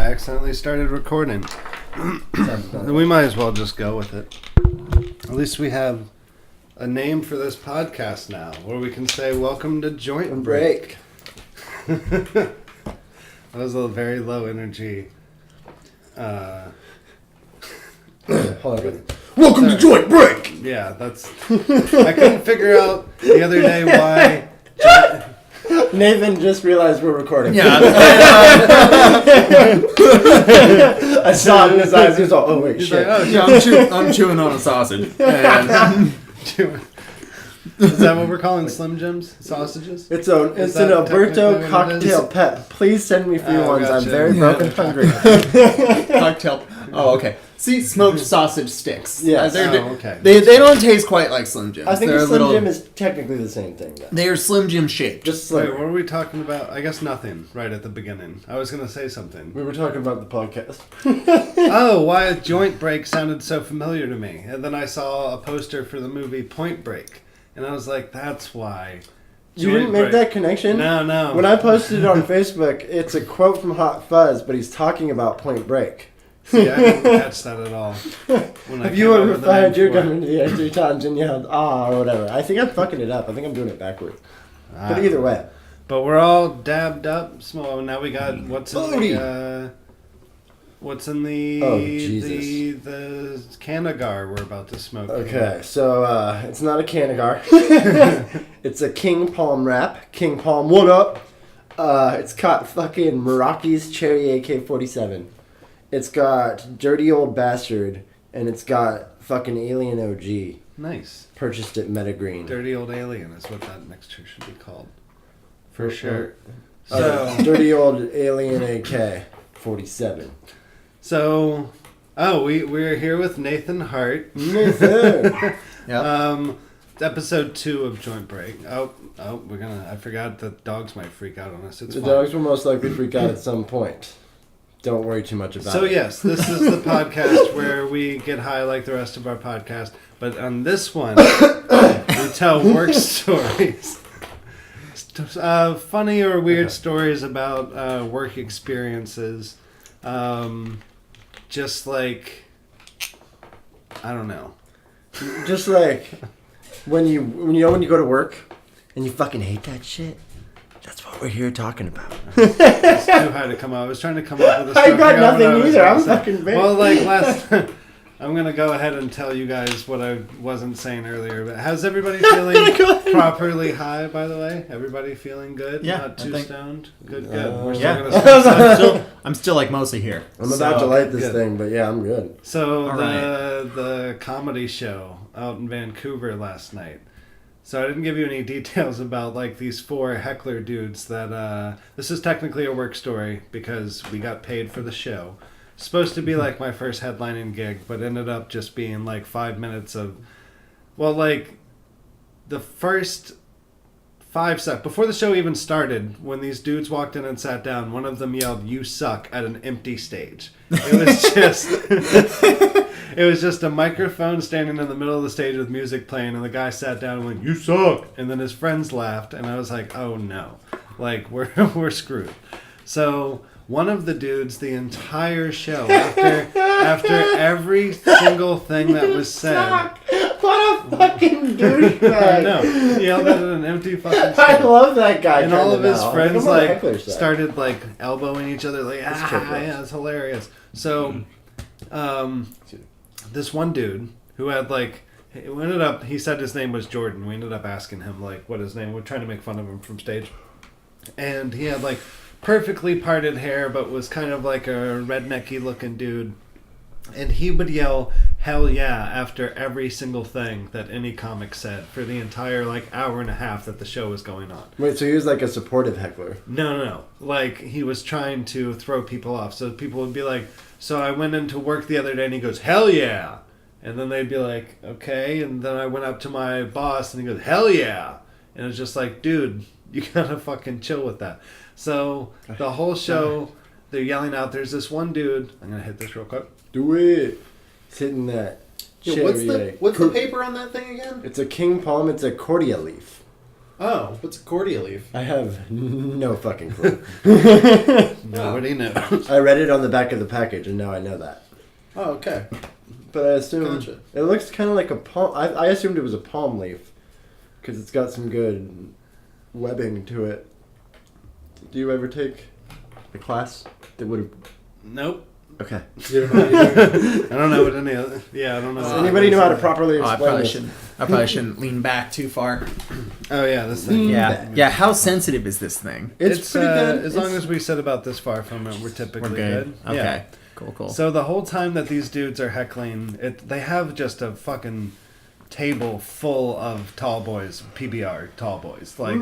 accidentally started recording. We might as well just go with it. At least we have a name for this podcast now, where we can say, welcome to Joint Break. That was a very low energy. Hold on. Welcome to Joint Break! Yeah, that's... I couldn't figure out the other day why... Nathan just realized we're recording. Yeah. I saw it in his eyes. He was all, oh wait, shit. Like, oh, Yeah, I'm chewing on a sausage. And Is that what we're calling Slim Jims? Sausages? It's an Alberto cocktail pet. Please send me free ones. Gotcha. I'm very broken hungry. cocktail. Oh, okay. See, smoked sausage sticks. Yes. Okay. They don't taste quite like Slim Jims. I think They're a Slim Jim is technically the same thing. Though. They are Slim Jim shaped. Just Wait, like what were we talking about? I guess nothing right at the beginning. I was going to say something. we were talking about the podcast. Oh, why a Joint Break sounded so familiar to me. And then I saw a poster for the movie Point Break. And I was like, that's why. You didn't make that connection? No. When I posted it on Facebook, it's a quote from Hot Fuzz, but he's talking about Point Break. See, I didn't catch that at all. Have you ever fired your gun into the air 3 times and yelled, ah, or whatever? I think I'm fucking it up. I think I'm doing it backwards. But either way. But we're all dabbed up. So now we got what's in the... What's in the the Canagar we're about to smoke? Okay, so it's not a Canagar. It's a King Palm wrap. King Palm, what up? It's got fucking Meraki's Cherry AK-47. It's got Dirty Old Bastard, and it's got fucking Alien OG. Nice. Purchased at Metagreen. Dirty Old Alien is what that mixture should be called. For sure. Dirty Old Alien AK-47. So, we're here with Nathan Hart. Nathan! Yep. Episode 2 of Joint Break. I forgot that dogs might freak out on us. It's The fine. dogs will most likely freak out at some point. Don't worry too much about it. So yes, this is the podcast where we get high like the rest of our podcast. But on this one, we tell work stories. Funny or weird stories about work experiences. Just like, I don't know. Just like when you go to work and you fucking hate that shit. That's what we're here talking about. It's too high to come up. I was trying to come up with a I story. got nothing either. I'm fucking big. Well, like last I'm going to go ahead and tell you guys what I wasn't saying earlier. But how's everybody feeling properly high, by the way? Everybody feeling good? Yeah, Not too stoned? Good. We're still Yeah. going to I'm still like mostly here. I'm about to light this good. thing, but yeah, I'm good. So All the comedy show out in Vancouver last night. So I didn't give you any details about like these 4 heckler dudes that this is technically a work story because we got paid for the show. Supposed to be like my first headlining gig, but ended up just being like 5 minutes of, well, like the first 5 seconds before the show even started, when these dudes walked in and sat down, one of them yelled, "You suck," at an empty stage. It was just it was just a microphone standing in the middle of the stage with music playing, and the guy sat down and went, "You suck," and then his friends laughed, and I was like, oh no, like we're screwed. So one of the dudes, the entire show, after every single thing that was said. What a fucking douchebag. I know. He yelled at an empty fucking stage. I love that guy. And all of his now. friends I'm on the like heckler side. started like elbowing each other like, That's triple. yeah, it's hilarious. So this one dude who had like he said his name was Jordan. We ended up asking him like what his name. We're trying to make fun of him from stage. And he had like perfectly parted hair, but was kind of like a rednecky looking dude. And he would yell, "Hell yeah," after every single thing that any comic said for the entire like hour and a half that the show was going on. Wait, so he was like a supportive heckler? No. Like he was trying to throw people off. So people would be like, so I went into work the other day and he goes, "Hell yeah." And then they'd be like, okay. And then I went up to my boss and he goes, "Hell yeah." And it's just like, dude, you gotta fucking chill with that. So the whole show, they're yelling out. There's this one dude. I'm gonna hit this real quick. Do it. It's hitting that. What's the paper on that thing again? It's a King Palm. It's a cordia leaf. Oh, what's a cordia leaf? I have no fucking clue. Nobody knows. I read it on the back of the package, and now I know that. Oh, okay. But I assume Gotcha. it looks kind of like a palm. I assumed it was a palm leaf because it's got some good webbing to it. Do you ever take a class that would have? Nope. Okay. You don't know either? I don't know what any other. Yeah, I don't know. Does anybody know how to properly Oh, explain this? I probably shouldn't lean back too far. Oh yeah, this thing. Yeah. How sensitive is this thing? It's pretty good. As long as we sit about this far from it, we're typically We're good. Okay. Yeah. Cool. So the whole time that these dudes are heckling, they have just a fucking table full of tall boys, PBR tall boys, like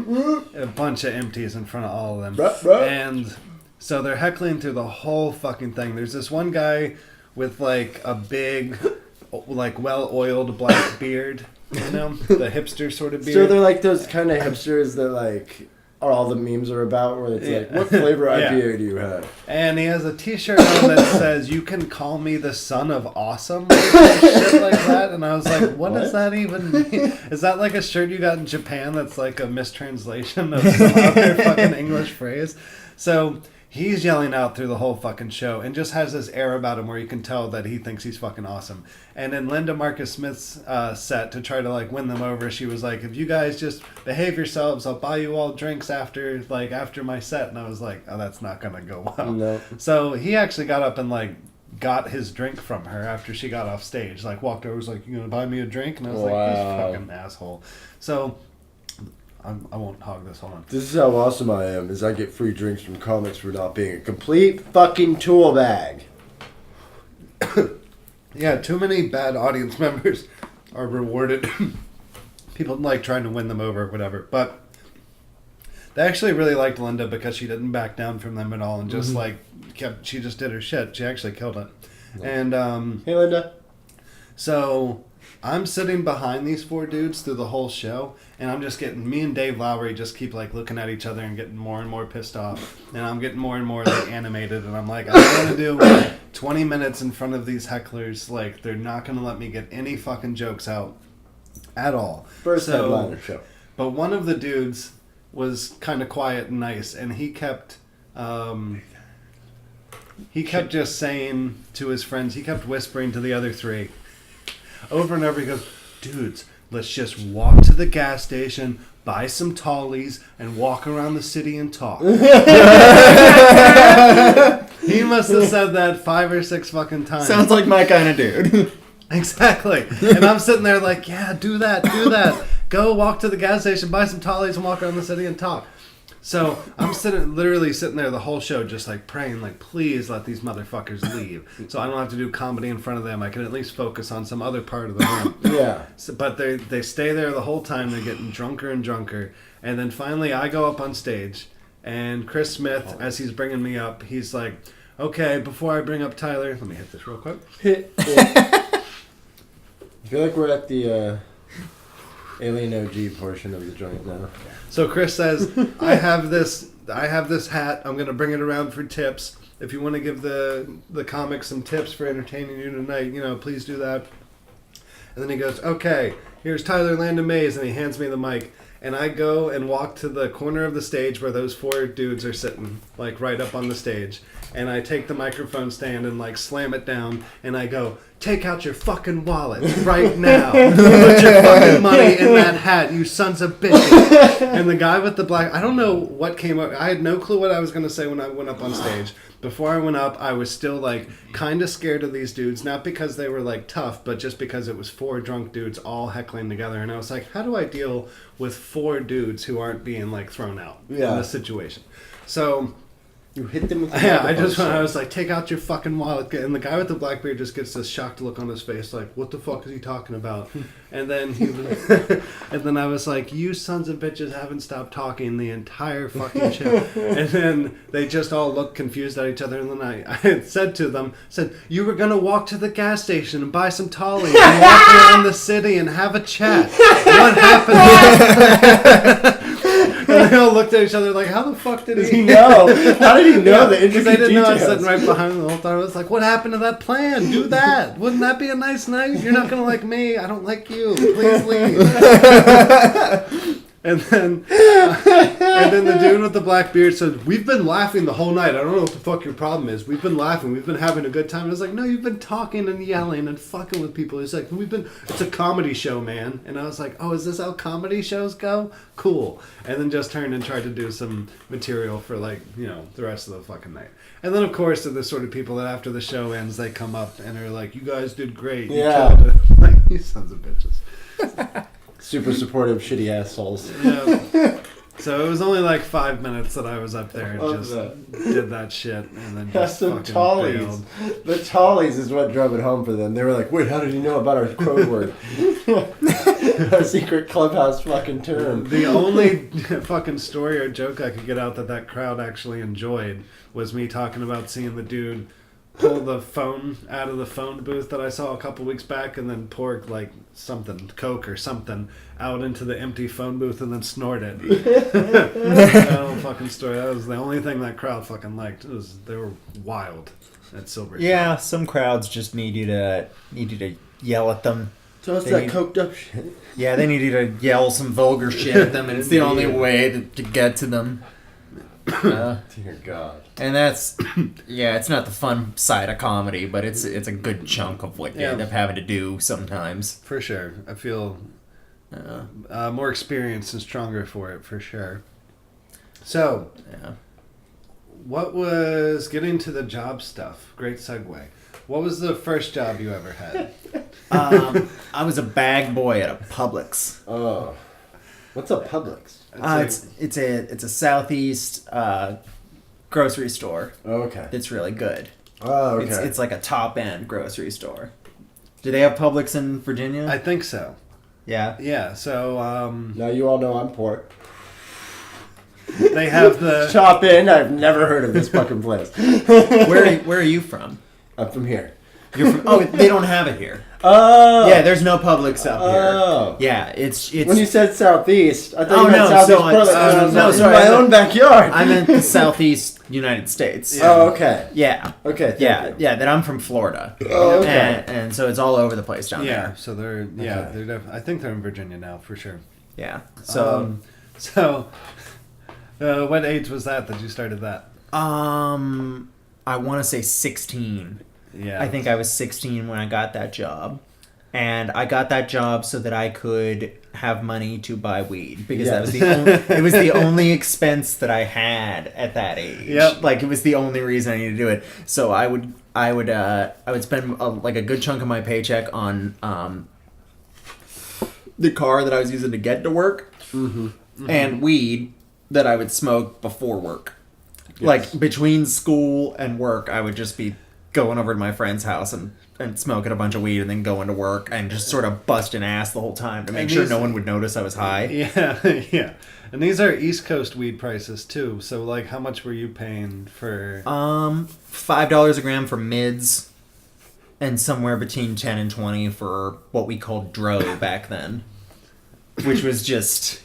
a bunch of empties in front of all of them, and so they're heckling through the whole fucking thing. There's this one guy with like a big, like well-oiled black beard, you know, the hipster sort of beard. So they're like those kind of hipsters that like are all the memes are about, where it's like, what flavor IPA do you have? And he has a T-shirt on that says, "You can call me the son of awesome," or shit like that. And I was like, what does that even mean? Is that like a shirt you got in Japan that's like a mistranslation of some other fucking English phrase? So he's yelling out through the whole fucking show and just has this air about him where you can tell that he thinks he's fucking awesome. And in Linda Marcus Smith's set, to try to like win them over, she was like, "If you guys just behave yourselves, I'll buy you all drinks after my set." And I was like, oh, that's not gonna go well. No. So he actually got up and like got his drink from her after she got off stage. Like walked over, was like, "You gonna buy me a drink?" And I was like, "This fucking asshole." So I won't hog this. Hold on. This is how awesome I am, is I get free drinks from comics for not being a complete fucking tool bag. Yeah, too many bad audience members are rewarded. People like trying to win them over or whatever. But they actually really liked Linda because she didn't back down from them at all and just she just did her shit. She actually killed it. And Hey, Linda. so I'm sitting behind these four dudes through the whole show, and I'm just getting, me and Dave Lowry just keep like looking at each other and getting more and more pissed off, and I'm getting more and more like animated, and I'm like, I want to do 20 minutes in front of these hecklers. Like, they're not going to let me get any fucking jokes out at all. First headliner show. But one of the dudes was kind of quiet and nice, and he kept just saying to his friends, he kept whispering to the other three over and over. He goes, "Dudes, let's just walk to the gas station, buy some Tallies, and walk around the city and talk." He must have said that 5 or 6 fucking times. Sounds like my kind of dude. Exactly. And I'm sitting there like, yeah, do that. Go walk to the gas station, buy some Tallies, and walk around the city and talk. So I'm literally sitting there the whole show just like praying, like, please let these motherfuckers leave. So I don't have to do comedy in front of them. I can at least focus on some other part of the room. Yeah. So, but they stay there the whole time. They're getting drunker and drunker. And then finally I go up on stage, and Chris Smith, as he's bringing me up, he's like, "Okay, before I bring up Tyler," let me hit this real quick. Hit it. I feel like we're at the Alien OG portion of the joint now. So Chris says, I have this hat. I'm going to bring it around for tips. If you want to give the comics some tips for entertaining you tonight, please do that. And then he goes, "Okay, here's Tyler Landon Mays," and he hands me the mic. And I go and walk to the corner of the stage where those 4 dudes are sitting, like right up on the stage. And I take the microphone stand and like slam it down, and I go, "Take out your fucking wallet right now. Put your fucking money in that hat, you sons of bitches." And the guy with the black, I don't know what came up. I had no clue what I was going to say when I went up on stage. Before I went up, I was still like kind of scared of these dudes, not because they were like tough, but just because it was 4 drunk dudes all heckling together. And I was like, how do I deal with 4 dudes who aren't being like thrown out in this situation? So you hit them with the I was like, "Take out your fucking wallet." And the guy with the black beard just gets this shocked look on his face, like, what the fuck is he talking about? And then and then I was like, "You sons of bitches haven't stopped talking the entire fucking show." And then they just all looked confused at each other. And then I had said to them, "You were going to walk to the gas station and buy some Tallies and walk around the city and have a chat. What happened?" And they all looked at each other like, how the fuck did he know? How did he know the intricate Because they didn't know I was details? sitting right behind them the whole time. I was like, what happened to that plan? Do that. Wouldn't that be a nice night? You're not going to like me. I don't like you. Please leave. And then the dude with the black beard said, "We've been laughing the whole night. I don't know what the fuck your problem is. We've been laughing. We've been having a good time." And I was like, "No, you've been talking and yelling and fucking with people." He's like, "It's a comedy show, man." And I was like, "Oh, is this how comedy shows go? Cool." And then just turned and tried to do some material for the rest of the fucking night. And then, of course, they're the sort of people that after the show ends, they come up and are like, "You guys did great. You killed it." Like, you sons of bitches. Super supportive, shitty assholes. Yeah. So it was only like 5 minutes that I was up there and just did that shit, and then just some fucking tallies. bailed. The tallies is what drove it home for them. They were like, "Wait, how did you know about our code word? Our secret clubhouse fucking term." The only fucking story or joke I could get out that crowd actually enjoyed was me talking about seeing the dude pull the phone out of the phone booth that I saw a couple weeks back and then pour like something, Coke or something, out into the empty phone booth and then snort it. That whole fucking story. That was the only thing that crowd fucking liked. They were wild at Silver. Yeah, some crowds just need you to yell at them. So it's that coked up shit. Yeah, they need you to yell some vulgar shit at them, and it's the only way to get to them. Dear God. And that's, it's not the fun side of comedy, but it's a good chunk of what you end up having to do sometimes. For sure. I feel more experienced and stronger for it, for sure. So, what was, getting to the job stuff, great segue. What was the first job you ever had? I was a bag boy at a Publix. Oh. What's a Publix? It's a Southeast grocery store. Oh, okay. It's really good. Oh, okay. It's like a top end grocery store. Do they have Publix in Virginia? I think so. Yeah. Yeah. So now you all know I'm poor. they have the Chop in. I've never heard of this fucking place. Where are you from? I'm from here. You're from. Oh, they don't have it here. Oh. Yeah, there's no Publix up Oh. here. Yeah, it's. When you said Southeast, I thought Oh, you meant no, Southeast so Portland. no, It's sorry, my I own backyard. I meant the Southeast United States. Yeah. Oh, okay. Yeah. Okay. Thank Yeah, you. yeah. That I'm from Florida. Oh, okay. And so it's all over the place down yeah. there. So they're I think they're in Virginia now for sure. Yeah. So. What age was that you started that? I want to say 16. Yeah. I think I was 16 when I got that job. And I got that job so that I could have money to buy weed because that was it was the only expense that I had at that age. Yep. Like it was the only reason I needed to do it. So I would spend like a good chunk of my paycheck on the car that I was using to get to work and weed that I would smoke before work. Yes. Like between school and work, I would just be going over to my friend's house and smoking a bunch of weed and then going to work and just sort of busting ass the whole time to make sure no one would notice I was high. Yeah, yeah. And these are East Coast weed prices too. So like, how much were you paying for? $5 a gram for mids, and somewhere between 10 and 20 for what we called dro back then, which was just,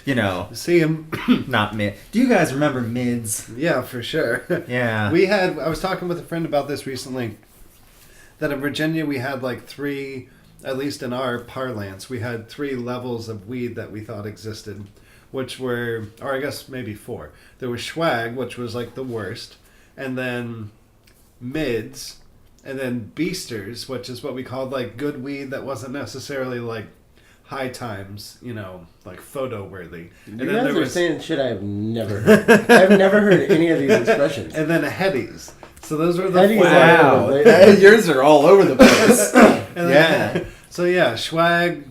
See him. not mid. Do you guys remember mids? Yeah, for sure. Yeah. I was talking with a friend about this recently, that in Virginia we had like 3, at least in our parlance, we had 3 levels of weed that we thought existed, which were, or I guess maybe 4. There was swag, which was like the worst, and then mids, and then beasters, which is what we called like good weed that wasn't necessarily like high times, like photo worthy. And You then guys there are was, saying shit I've never heard. I've never heard any of these expressions. and then headies. So those were the Headies 4. are- Yours are all over the place. And then- Yeah. So yeah, swag,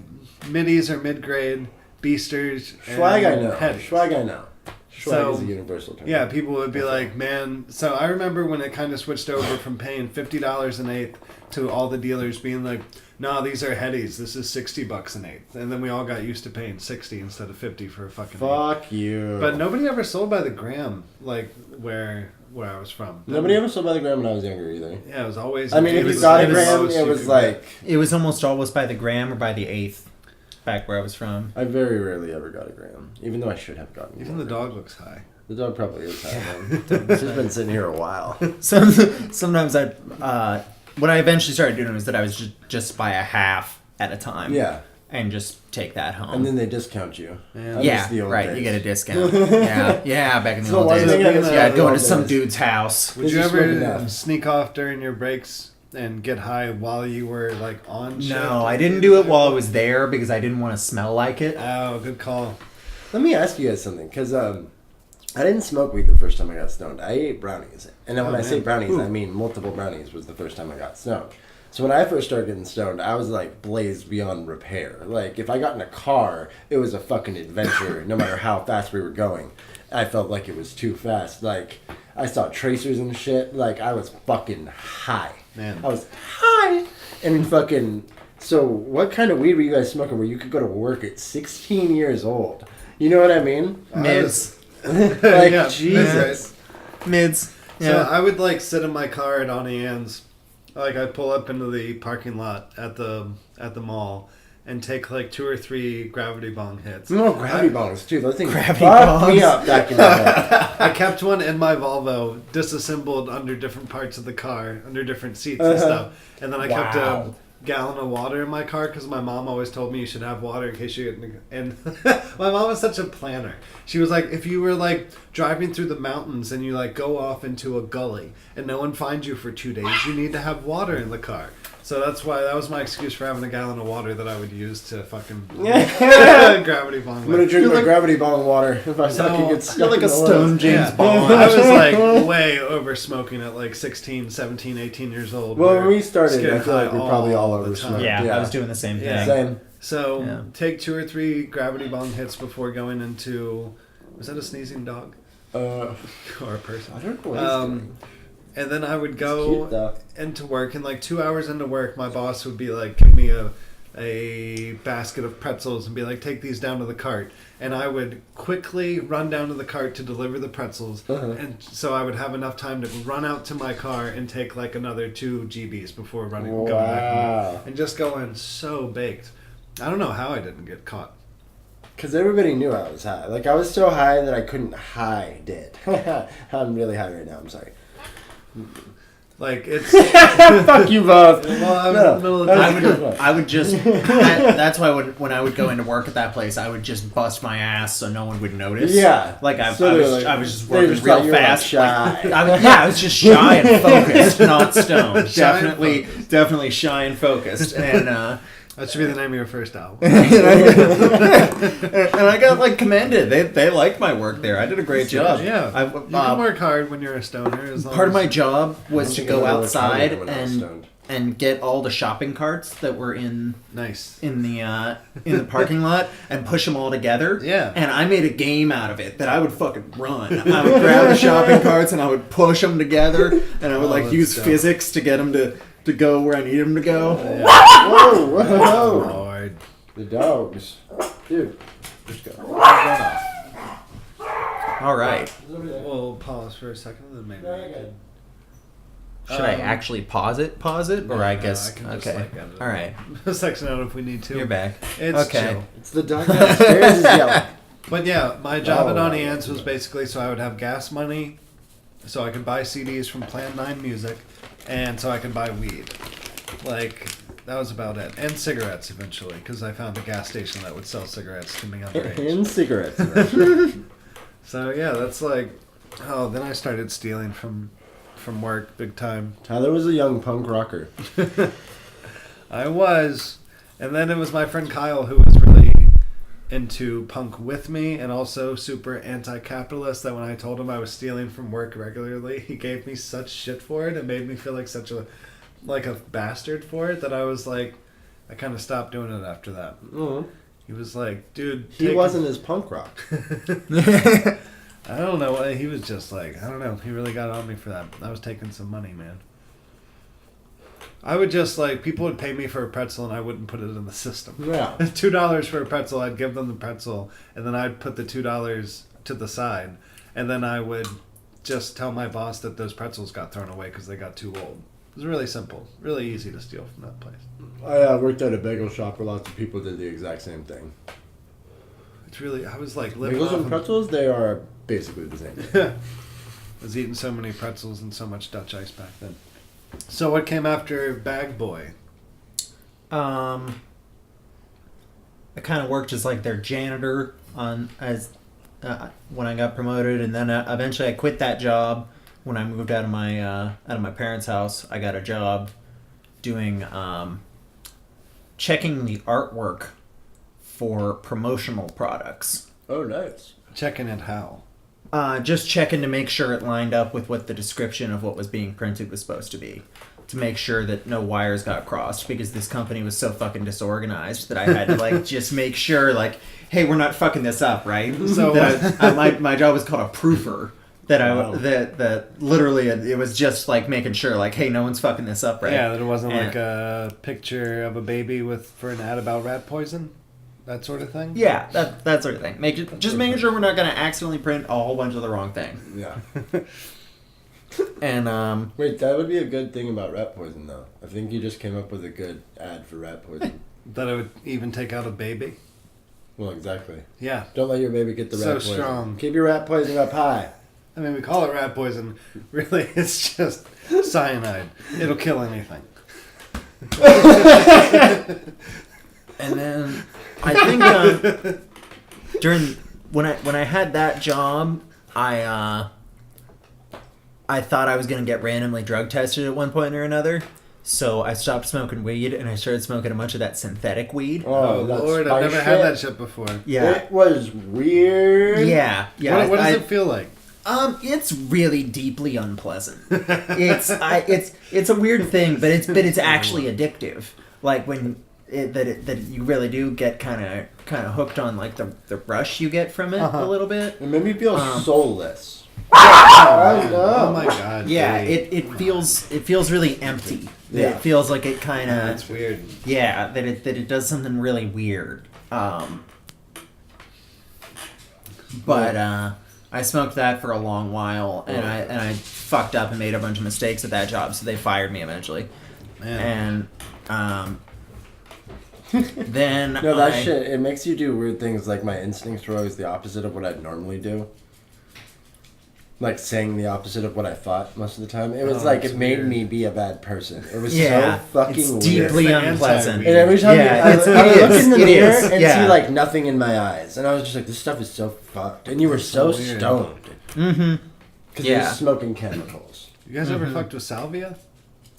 middies or mid-grade, beasters, and Swag I know. headies. Swag I know. Swag So, is a universal term. Yeah, people would be like, man. So I remember when it kind of switched over from paying $50 an eighth to all the dealers being like, "No, these are headies. This is $60 an eighth." And then we all got used to paying 60 instead of 50 for a fucking eighth. Fuck you. But nobody ever sold by the gram, like where I was from. Nobody ever sold by the gram when I was younger either. Yeah, it was always. I mean, if it you was got a the gram, most it you was could like... It was almost always by the gram or by the eighth, back where I was from. I very rarely ever got a gram, even though I should have gotten get. Even more. the dog looks high. The dog probably is high, man. It's just been sitting here a while. Sometimes what I eventually started doing was that I was just buy a half at a time. Yeah. and just take that home. And then they discount you. Yeah. I miss yeah, the old right. days. You get a discount. yeah, back in the So old why do days. you think I miss Yeah, the going old to some days? dude's house. Would Did you you smoke ever enough? sneak off during your breaks and get high while you were like on shift? No, I didn't do it while I was there because I didn't want to smell like it. Oh, good call. Let me ask you guys something, because I didn't smoke weed the first time I got stoned. I ate brownies. And then when Oh, I say man. brownies, Ooh. I mean multiple brownies was the first time I got stoned. So when I first started getting stoned, I was like blazed beyond repair. Like if I got in a car, it was a fucking adventure, no matter how fast we were going. I felt like it was too fast. Like I saw tracers and shit. Like I was fucking high. Man. I was high. And fucking... So what kind of weed were you guys smoking where you could go to work at 16 years old? You know what I mean? Mids. Like, Yeah, Jesus. Mids. So Yeah. I would like sit in my car at Auntie Anne's. Like I'd pull up into the parking lot at the mall and take like 2 or 3 gravity bong hits. No, gravity bongs, too. Those things Gravity fucked me bongs. up back in the day. I kept one in my Volvo, disassembled under different parts of the car, under different seats and stuff. And then I kept a Wow. gallon of water in my car because my mom always told me you should have water in case you get in the... And my mom was such a planner. She was like, if you were like driving through the mountains and you like go off into a gully and no one finds you for 2 days, you need to have water in the car. So that was my excuse for having a gallon of water that I would use to fucking gravity bong. I'm gonna with. drink my gravity bong water if I So, fucking get You're stuck like in a the stone woods. James Yeah. Bond. I was like way over smoking at like 16, 17, 18 years old. Well, We when were we started, I getting feel like high we're probably all the over time. smoke. Yeah, Yeah. I was doing the same thing. Yeah. Same. So Yeah. take 2 or 3 gravity bong hits before going into... Was that a sneezing dog? Or a person? I don't know what he's doing. And then I would It's go cute, though. into work, and like 2 hours into work, my boss would be like, give me a basket of pretzels and be like, take these down to the cart. And I would quickly run down to the cart to deliver the pretzels. And so I would have enough time to run out to my car and take like another 2 GBs before going back home. Wow. And just going so baked. I don't know how I didn't get caught. Because everybody knew I was high. Like, I was so high that I couldn't hide it. I'm really high right now. I'm sorry. Like, it's... Fuck you both. Well, I was No, in the middle of that was time. a good one. I would just. That's why when I would go into work at that place, I would just bust my ass so no one would notice. Yeah. Like So I they're was like- I was just they working just thought real you were, like, fast. shy. I was just shy and focused, not stoned. Shy and Definitely shy and focused. And That should be the name of your first album. and I got like commended. They liked my work there. I did a great job. Yeah. You can work hard when you're a stoner. As long Part of as- my job was to think go I really tried outside it when I was stoned. and get all the shopping carts that were in Nice. the parking lot and push them all together. Yeah. And I made a game out of it that I would fucking run. I would grab the shopping carts and I would push them together and I would Oh, like that's use dope. physics to get them to go where I need them to go. Whoa, whoa. Lord. The dogs. Dude. Just go. All right. We'll pause for a second and then maybe we can... Should I actually pause it? Or I no, guess I can just, okay. like, edit it. All right. section out if we need to. You're back. It's Okay. chill. It's the dog downstairs is yelling. But yeah, my job at Oh, Auntie yeah. Anne's was basically so I would have gas money, so I could buy CDs from Plan 9 Music, and so I could buy weed. Like, that was about it. And cigarettes eventually, because I found a gas station that would sell cigarettes to me underage. And cigarettes. So yeah, that's like... Oh, then I started stealing from work big time. Tyler was a young punk rocker. I was. And then it was my friend Kyle who was really into punk with me and also super anti-capitalist that when I told him I was stealing from work regularly, he gave me such shit for it and made me feel like such a bastard for it that I was like, I kind of stopped doing it after that. Mm-hmm. He was like, dude, He wasn't as punk rock. I don't know. He was just like, I don't know. He really got on me for that. I was taking some money, man. I would just like, people would pay me for a pretzel and I wouldn't put it in the system. Yeah. $2 for a pretzel, I'd give them the pretzel and then I'd put the $2 to the side and then I would just tell my boss that those pretzels got thrown away because they got too old. It was really simple. Really easy to steal from that place. I worked at a bagel shop where lots of people did the exact same thing. It's really, I was like living Bagels off and of- pretzels, they are basically the same thing. I was eating so many pretzels and so much Dutch ice back then. So what came after Bag Boy? kind of worked as like their janitor when I got promoted, and then eventually I quit that job when I moved out of my parents' house. I got a job doing checking the artwork for promotional products. Oh, nice. Checking it how? Just checking to make sure it lined up with what the description of what was being printed was supposed to be. To make sure that no wires got crossed, because this company was so fucking disorganized that I had to like just make sure, like, hey, we're not fucking this up, right? So my job was called a proofer. That literally it was just like making sure, like, hey, no one's fucking this up, right? Yeah, that it wasn't like a picture of a baby for an ad about rat poison, that sort of thing. Yeah, that sort of thing. Making sure we're not gonna accidentally print a whole bunch of the wrong thing. Yeah. And wait, that would be a good thing about rat poison, though. I think you just came up with a good ad for rat poison. That it would even take out a baby. Well, exactly. Yeah. Don't let your baby get the rat poison. So strong. Keep your rat poison up high. I mean, we call it rat poison. Really, it's just cyanide. It'll kill anything. and then I think during when I had that job, I thought I was going to get randomly drug tested at one point or another. So I stopped smoking weed and I started smoking a bunch of that synthetic weed. Oh Lord, I've never had that shit before. Yeah. It was weird. Yeah. What does it feel like? It's really deeply unpleasant. It's a weird thing, but it's actually addictive. Like when that you really do get kind of hooked on like the rush you get from it a little bit. It made me feel soulless. Oh my god. Yeah, Dave. it feels really empty. Yeah. It feels like it kind of. That's weird. Yeah, that it does something really weird. But I smoked that for a long while, and I fucked up and made a bunch of mistakes at that job, so they fired me eventually. Man. And then No, that shit, it makes you do weird things. Like my instincts were always the opposite of what I'd normally do. Like saying the opposite of what I thought most of the time. It was like it made weird. me be a bad person. It was yeah, so fucking it's weird. deeply It's unpleasant. And every time I would look in the mirror and see like nothing in my eyes, and I was just like, "This stuff is so fucked." And you were so weird. stoned Mm-hmm. because you were smoking chemicals. You guys ever fucked with salvia?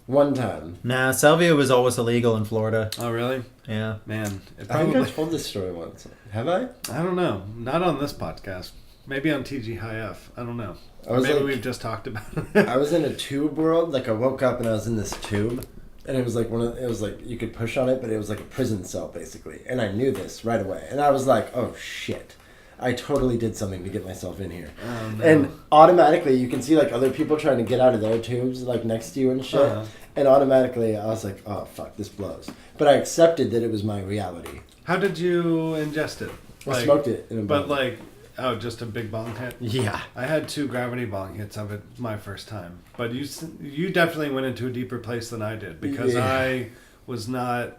One time, Nah, salvia was always illegal in Florida. Oh really? Yeah. Man, it I think probably. I told this story once. Have I? I don't know. Not on this podcast. Maybe on TG High F. I don't know. I was Maybe like- we've just talked about it. I was in a tube world. Like I woke up and I was in this tube, and it was like it was like you could push on it, but it was like a prison cell basically. And I knew this right away, and I was like, "Oh shit, I totally did something to get myself in here." Oh, no. And automatically, you can see like other people trying to get out of their tubes, like next to you and shit. Uh-huh. And automatically, I was like, "Oh fuck, this blows." But I accepted that it was my reality. How did you ingest it? I smoked it in a But bong. like, oh, just a big bong hit? Yeah. I had 2 gravity bong hits of it my first time. But you definitely went into a deeper place than I did because Yeah. I was not,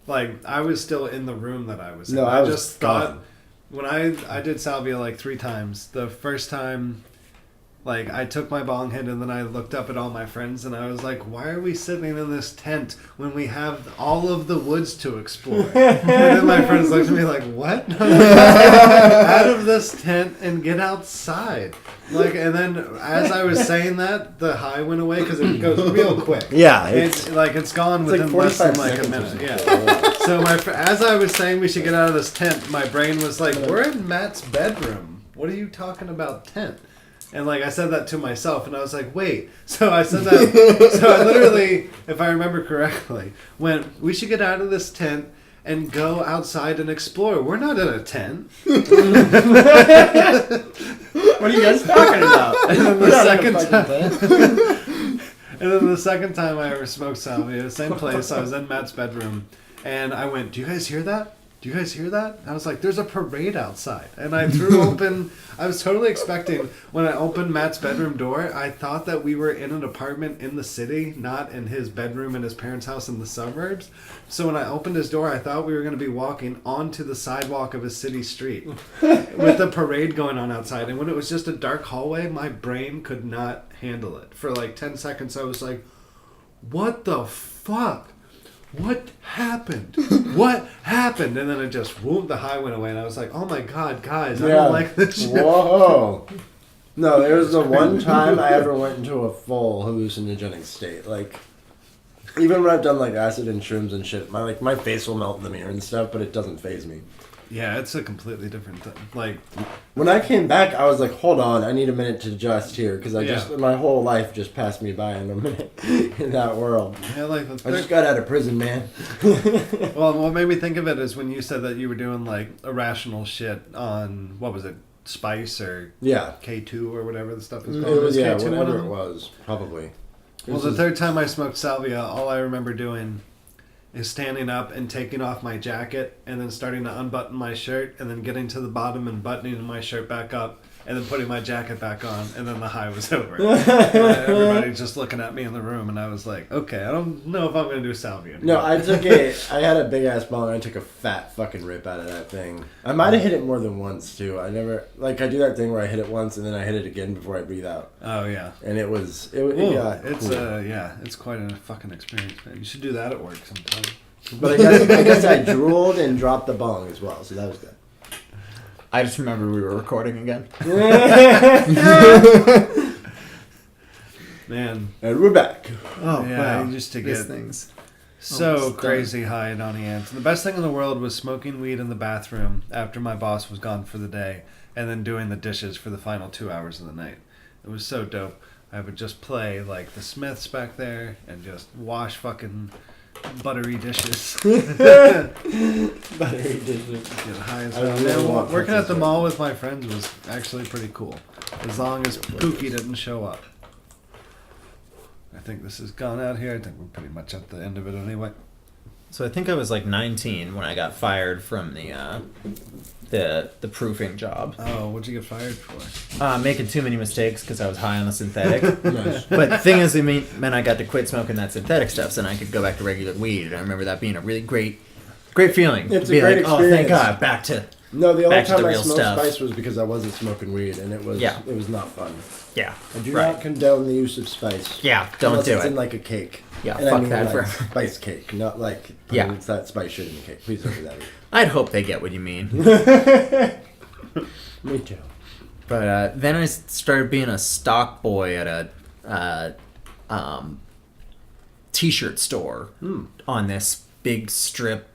like, I was still in the room that I was in. No, I was just gone. thought, when I did salvia like 3 times, the first time, like, I took my bong hit and then I looked up at all my friends and I was like, why are we sitting in this tent when we have all of the woods to explore? And then my friends looked at me like, what? Out of this tent and get outside. Like, and then as I was saying that, the high went away because it goes real quick. Yeah, It's gone it's like within less than 45 like a seconds or minute. something. Yeah. So as I was saying we should get out of this tent, my brain was like, we're in Matt's bedroom. What are you talking about tent? And like I said that to myself, and I was like, wait. So I said that. So I literally, if I remember correctly, went, we should get out of this tent and go outside and explore. We're not in a tent. What are you guys talking about? And then We're the not in a second fucking time, tent. and then the second time I ever smoked salvia, same place. I was in Matt's bedroom, and I went, "Do you guys hear that? Do you guys hear that?" I was like, "There's a parade outside." And I threw open. I was totally expecting when I opened Matt's bedroom door. I thought that we were in an apartment in the city, not in his bedroom in his parents' house in the suburbs. So when I opened his door, I thought we were going to be walking onto the sidewalk of a city street with the parade going on outside. And when it was just a dark hallway, my brain could not handle it. For like 10 seconds, I was like, "What the fuck? what happened? What happened? And then it just, whoop, the high went away. And I was like, oh my God, guys, I don't like this shit. Whoa. No, there was the one time I ever went into a full hallucinogenic state. Like, even when I've done like acid and shrooms and shit, my face will melt in the mirror and stuff, but it doesn't faze me. Yeah, it's a completely different thing. Like, when I came back, I was like, hold on, I need a minute to adjust here, because my whole life just passed me by in a minute in that world. yeah, like I just got out of prison, man. well, what made me think of it is when you said that you were doing like irrational shit on, what was it, Spice or K2 or whatever the stuff is called. It was, K2 whatever it was, probably. Well, the third time I smoked salvia, all I remember doing is standing up and taking off my jacket and then starting to unbutton my shirt and then getting to the bottom and buttoning my shirt back up and then putting my jacket back on, and then the high was over. Everybody just looking at me in the room, and I was like, okay, I don't know if I'm going to do salvia anymore. No, I had a big ass bong and I took a fat fucking rip out of that thing. I might have hit it more than once too. I do that thing where I hit it once and then I hit it again before I breathe out. Oh yeah. And it's quite a fucking experience, man. You should do that at work sometime. But I guess I drooled and dropped the bong as well, so that was good. I just remember we were recording again. Man. And we're back. Oh, yeah, wow. I used to get things so crazy high on ants. And the best thing in the world was smoking weed in the bathroom after my boss was gone for the day and then doing the dishes for the final 2 hours of the night. It was so dope. I would just play like the Smiths back there and just wash fucking buttery dishes. Buttery dishes. Get high as hell. Working at the mall with my friends was actually pretty cool. As long as Pookie didn't show up. I think this has gone out here. I think we're pretty much at the end of it anyway. So I think I was like 19 when I got fired from the proofing job. Oh, what'd you get fired for? Making too many mistakes because I was high on the synthetic. Nice. But the thing is, it meant I got to quit smoking that synthetic stuff, so then I could go back to regular weed. And I remember that being a really great feeling. It's to be a great like, oh, thank experience. God, back to No, the only back to time the I real smoked stuff. spice was because I wasn't smoking weed, and it was not fun. yeah. I do right. not condone the use of spice. Yeah, don't unless do it's it. in like a cake. Yeah, and fuck I mean that like forever. spice cake, not like it's that spice shit in the cake. Please don't do that. I'd hope they get what you mean. Me too. But then I started being a stock boy at a T-shirt store on this big strip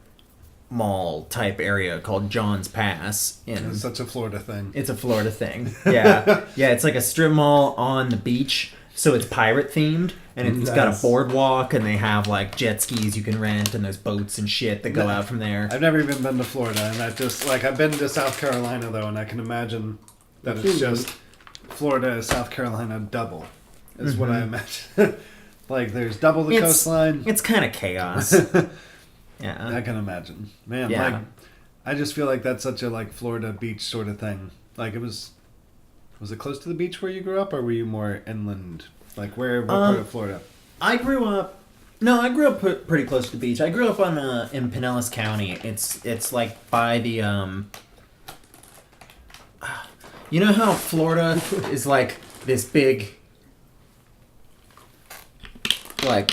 mall type area called John's Pass. It's such a Florida thing. It's a Florida thing. Yeah. Yeah, it's like a strip mall on the beach. So it's pirate themed, and it's got a boardwalk, and they have like jet skis you can rent, and there's boats and shit that go out from there. I've never even been to Florida, and I just I've been to South Carolina though, and I can imagine that it's just Florida, South Carolina double, is what I imagine. Like there's double the coastline. It's kind of chaos. Yeah, I can imagine, man. Yeah. Like I just feel like that's such a like Florida beach sort of thing. Like it was. Was it close to the beach where you grew up, or were you more inland? Like what part of Florida? I grew up pretty close to the beach. I grew up in Pinellas County. It's like by the you know how Florida is like this big like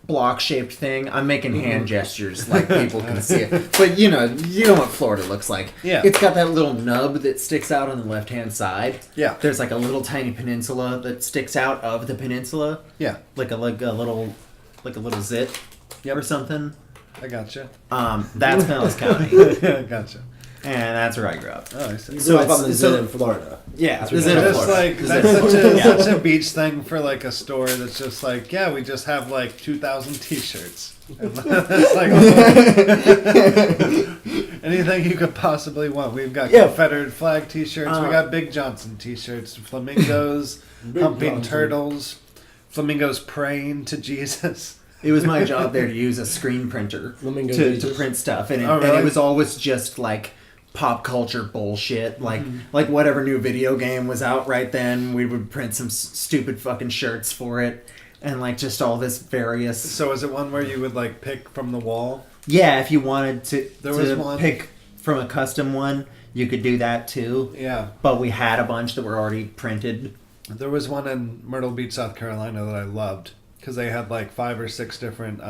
block-shaped thing. I'm making hand gestures like people can see it. But you know what Florida looks like. Yeah. It's got that little nub that sticks out on the left-hand side. Yeah. There's like a little tiny peninsula that sticks out of the peninsula. Yeah. Like a little zit or something. I gotcha. That's Pinellas County. Gotcha. And that's where I grew up. Oh, I see. You grew up on the zit in Florida. Yeah, That's the what zit you're of Just Florida. like The that's zit of such a beach thing for like a store that's just like we just have like 2,000 T-shirts. That's like anything you could possibly want. We've got Confederate flag T-shirts. We got Big Johnson T-shirts. Flamingos, humping Johnson. turtles, flamingos praying to Jesus. It was my job there to use a screen printer Flamingo to Jesus. print stuff, and Oh, really? and it was always just like pop culture bullshit, like whatever new video game was out right then. We would print some stupid fucking shirts for it, and like just all this various. So is it one where you would like pick from the wall? Yeah, if you wanted to, There was one. pick from a custom one, you could do that too. Yeah. But we had a bunch that were already printed. There was one in Myrtle Beach, South Carolina that I loved because they had like 5 or 6 different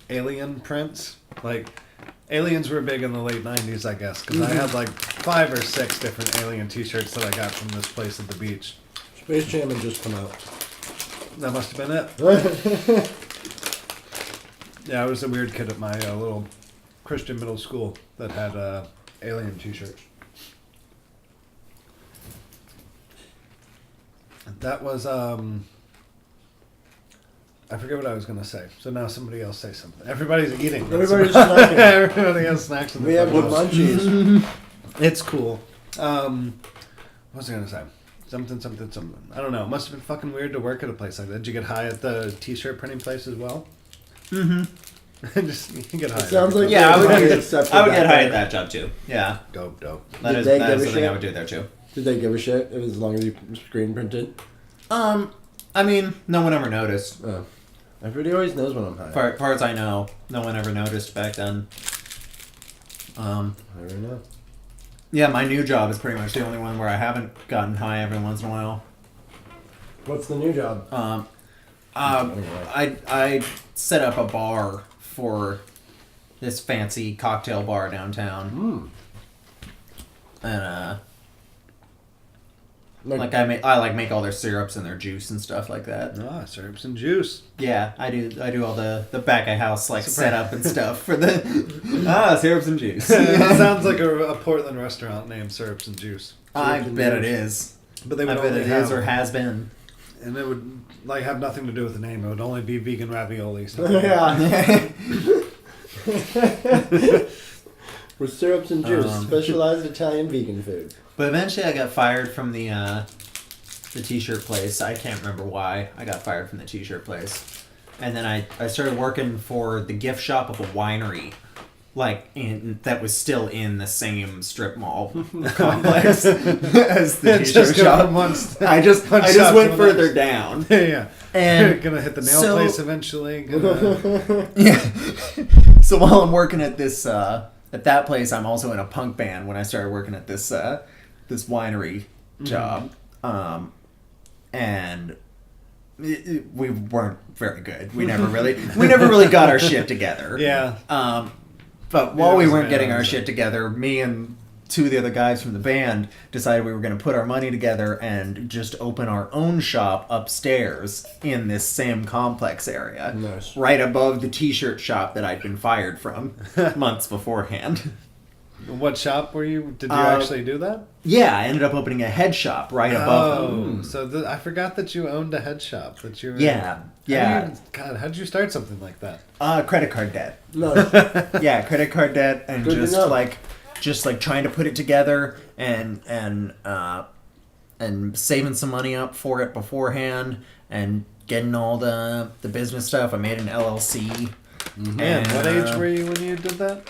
alien prints. Like, aliens were big in the late 90s, I guess, because I had like 5 or 6 different alien t-shirts that I got from this place at the beach. Space Jam had just come out. That must have been it. Yeah, I was a weird kid at my little Christian middle school that had alien t-shirts. That was, I forget what I was going to say. So now somebody else say something. Everybody's eating. Everybody's snacking. Everybody has snacks in the We have good house. munchies. It's cool. What was I going to say? Something. I don't know. It must have been fucking weird to work at a place like that. Did you get high at the t-shirt printing place as well? Mm-hmm. Just, you can get high. It sounds like Yeah, I would everybody get accepted I would that get high day. at that job too. Yeah, Dope. that Did is they that give is a something shit? I would do there too. Did they give a shit as long as you screen printed? I mean, no one ever noticed. Oh. Everybody always knows when I'm high. Far as I know, no one ever noticed back then. I don't know. Yeah, my new job is pretty much the only one where I haven't gotten high every once in a while. What's the new job? I set up a bar for this fancy cocktail bar downtown, and I make all their syrups and their juice and stuff like that. Syrups and juice. Yeah, I do all the back of house setup and stuff for the syrups and juice. It sounds like a Portland restaurant named Syrups and Juice. I bet it is. But they I would bet only it have, is or has been. and it would like have nothing to do with the name. It would only be vegan ravioli. So. Yeah. With syrups and juice, specialized Italian vegan food. But eventually I got fired from the t-shirt place. I can't remember why I got fired from the t-shirt place. And then I started working for the gift shop of a winery. That was still in the same strip mall complex as the t-shirt shop. I just went further down. Yeah. And gonna hit the nail so- place eventually. Gonna... Yeah. So while I'm working at this at that place, I'm also in a punk band when I started working at this this winery job. And we weren't very good. We never really got our shit together. Yeah. But while Yeah, it we was weren't bad, getting our wasn't it? shit together, me and 2 of the other guys from the band decided we were going to put our money together and just open our own shop upstairs in this same complex area. Nice. Right above the t-shirt shop that I'd been fired from months beforehand. What shop were you? Did you actually do that? Yeah, I ended up opening a head shop right above them. So I forgot that you owned a head shop. That you were, Yeah. God, how did you start something like that? Credit card debt. No. Yeah, credit card debt and Good to just know. like trying to put it together and saving some money up for it beforehand and getting all the business stuff. I made an LLC. Man, what age were you when you did that?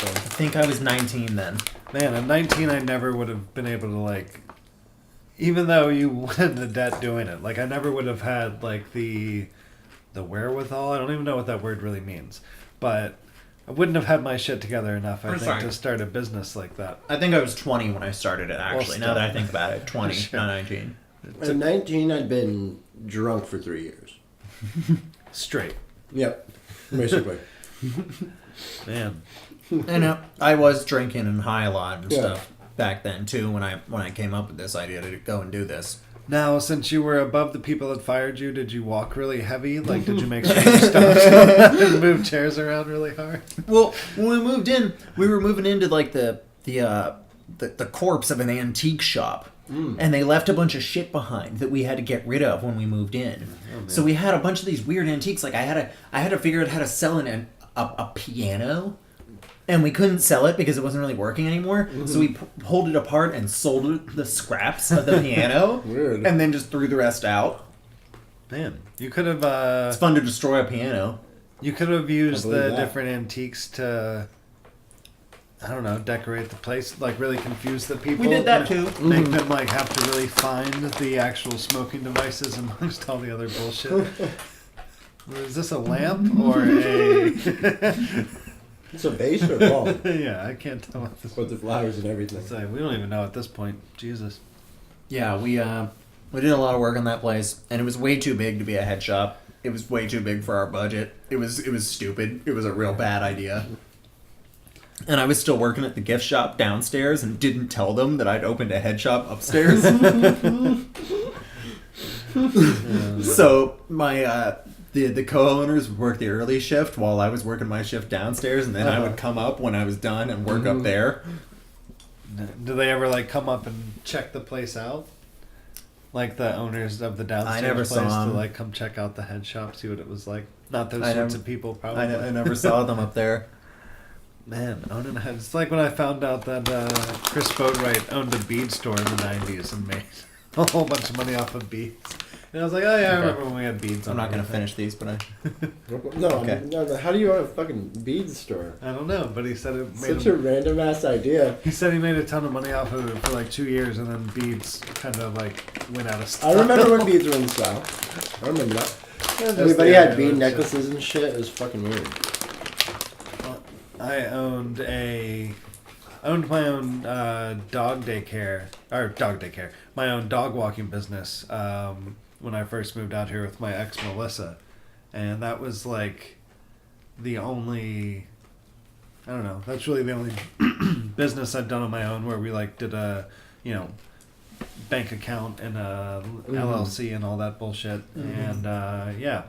I think I was 19 then. Man, at 19, I never would have been able to, even though you went into debt doing it, I never would have had, the wherewithal. I don't even know what that word really means. But I wouldn't have had my shit together enough, I think, to start a business like that. I think I was 20 when I started it, actually. Well, now that I think about it, 20, not 19. At 19, I'd been drunk for 3 years. Straight. Yep. Basically. Man. And I was drinking and high a lot and Yeah. stuff back then, too, when I came up with this idea to go and do this. Now, since you were above the people that fired you, did you walk really heavy? Did you make sure you stopped and move chairs around really hard? Well, when we moved in, we were moving into the corpse of an antique shop. And they left a bunch of shit behind that we had to get rid of when we moved in. So we had a bunch of these weird antiques. I had to figure out how to sell a piano, and we couldn't sell it because it wasn't really working anymore. So we pulled it apart and sold the scraps of the piano, Weird. and then just threw the rest out. Man, you could have It's fun to destroy a piano. you could have used I believe the that. different antiques to, I don't know, decorate the place, really confuse the people. We did that too. Make them have to really find the actual smoking devices amongst all the other bullshit. Is this a lamp or a? It's a vase or a ball? Yeah, I can't tell what this. With the flowers and everything. Say, we don't even know at this point. Jesus. Yeah, we did a lot of work on that place, and it was way too big to be a head shop. It was way too big for our budget. It was stupid. It was a real bad idea. And I was still working at the gift shop downstairs and didn't tell them that I'd opened a head shop upstairs. So my the co-owners would work the early shift while I was working my shift downstairs, and then I would come up when I was done and work up there. Do they ever like come up and check the place out? Like the owners of the downstairs never place saw to 'em. like come check out the head shop, see what it was like. Not those I sorts never- of people, probably. I never saw them up there. Man, owning a head. It's like when I found out that Chris Boatwright owned a bead store in the 90s and made a whole bunch of money off of beads. And I was like, oh yeah, I remember when we had beads on I'm not going to everything. finish these, but I... No, Okay. no, how do you own a fucking bead store? I don't know, but he said it made Such him, a random ass idea. he said he made a ton of money off of it for like 2 years, and then beads kind of like went out of I style. remember when beads were in style. I remember that. Yeah, just Everybody the had idea bead of it. necklaces and shit. It was fucking weird. I owned my own dog daycare, my own dog walking business when I first moved out here with my ex Melissa, and that was like the only, I don't know, that's really the only business I've done on my own where we like did a, bank account and a LLC and all that bullshit, and yeah.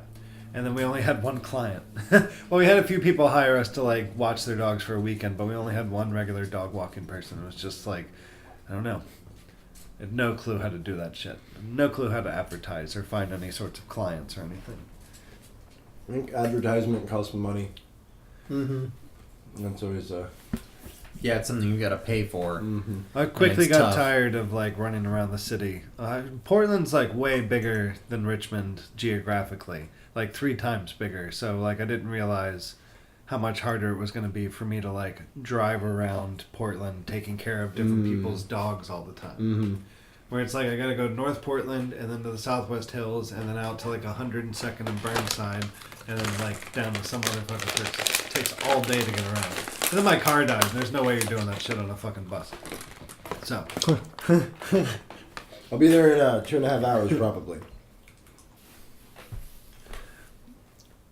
And then we only had one client. Well, we had a few people hire us to like watch their dogs for a weekend, but we only had one regular dog walking person. It was just like, I don't know. I had no clue how to do that shit. No clue how to advertise or find any sorts of clients or anything. I think advertisement costs money. Mm-hmm. That's always Yeah, it's something you got to pay for. Mm-hmm. I quickly it's got tough. tired of like running around the city. Portland's like way bigger than Richmond geographically, like 3 times bigger. So like I didn't realize how much harder it was going to be for me to like drive around Portland taking care of different people's dogs all the time. Mm-hmm. Where it's like I got to go to North Portland and then to the Southwest Hills and then out to like 102nd and Burnside and then like down to some other fucking place. It takes all day to get around. And then my car dies and there's no way you're doing that shit on a fucking bus. So. I'll be there in 2.5 hours probably.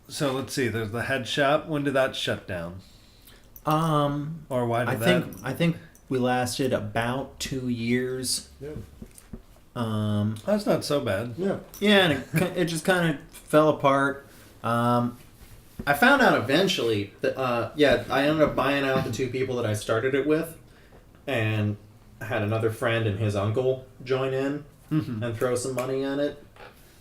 So let's see. There's the head shop. When did that shut down? Or why did I think we lasted about 2 years. Yeah. That's not so bad. Yeah. Yeah, and it just kind of fell apart. I found out eventually that, I ended up buying out the 2 people that I started it with, and I had another friend and his uncle join in and throw some money on it.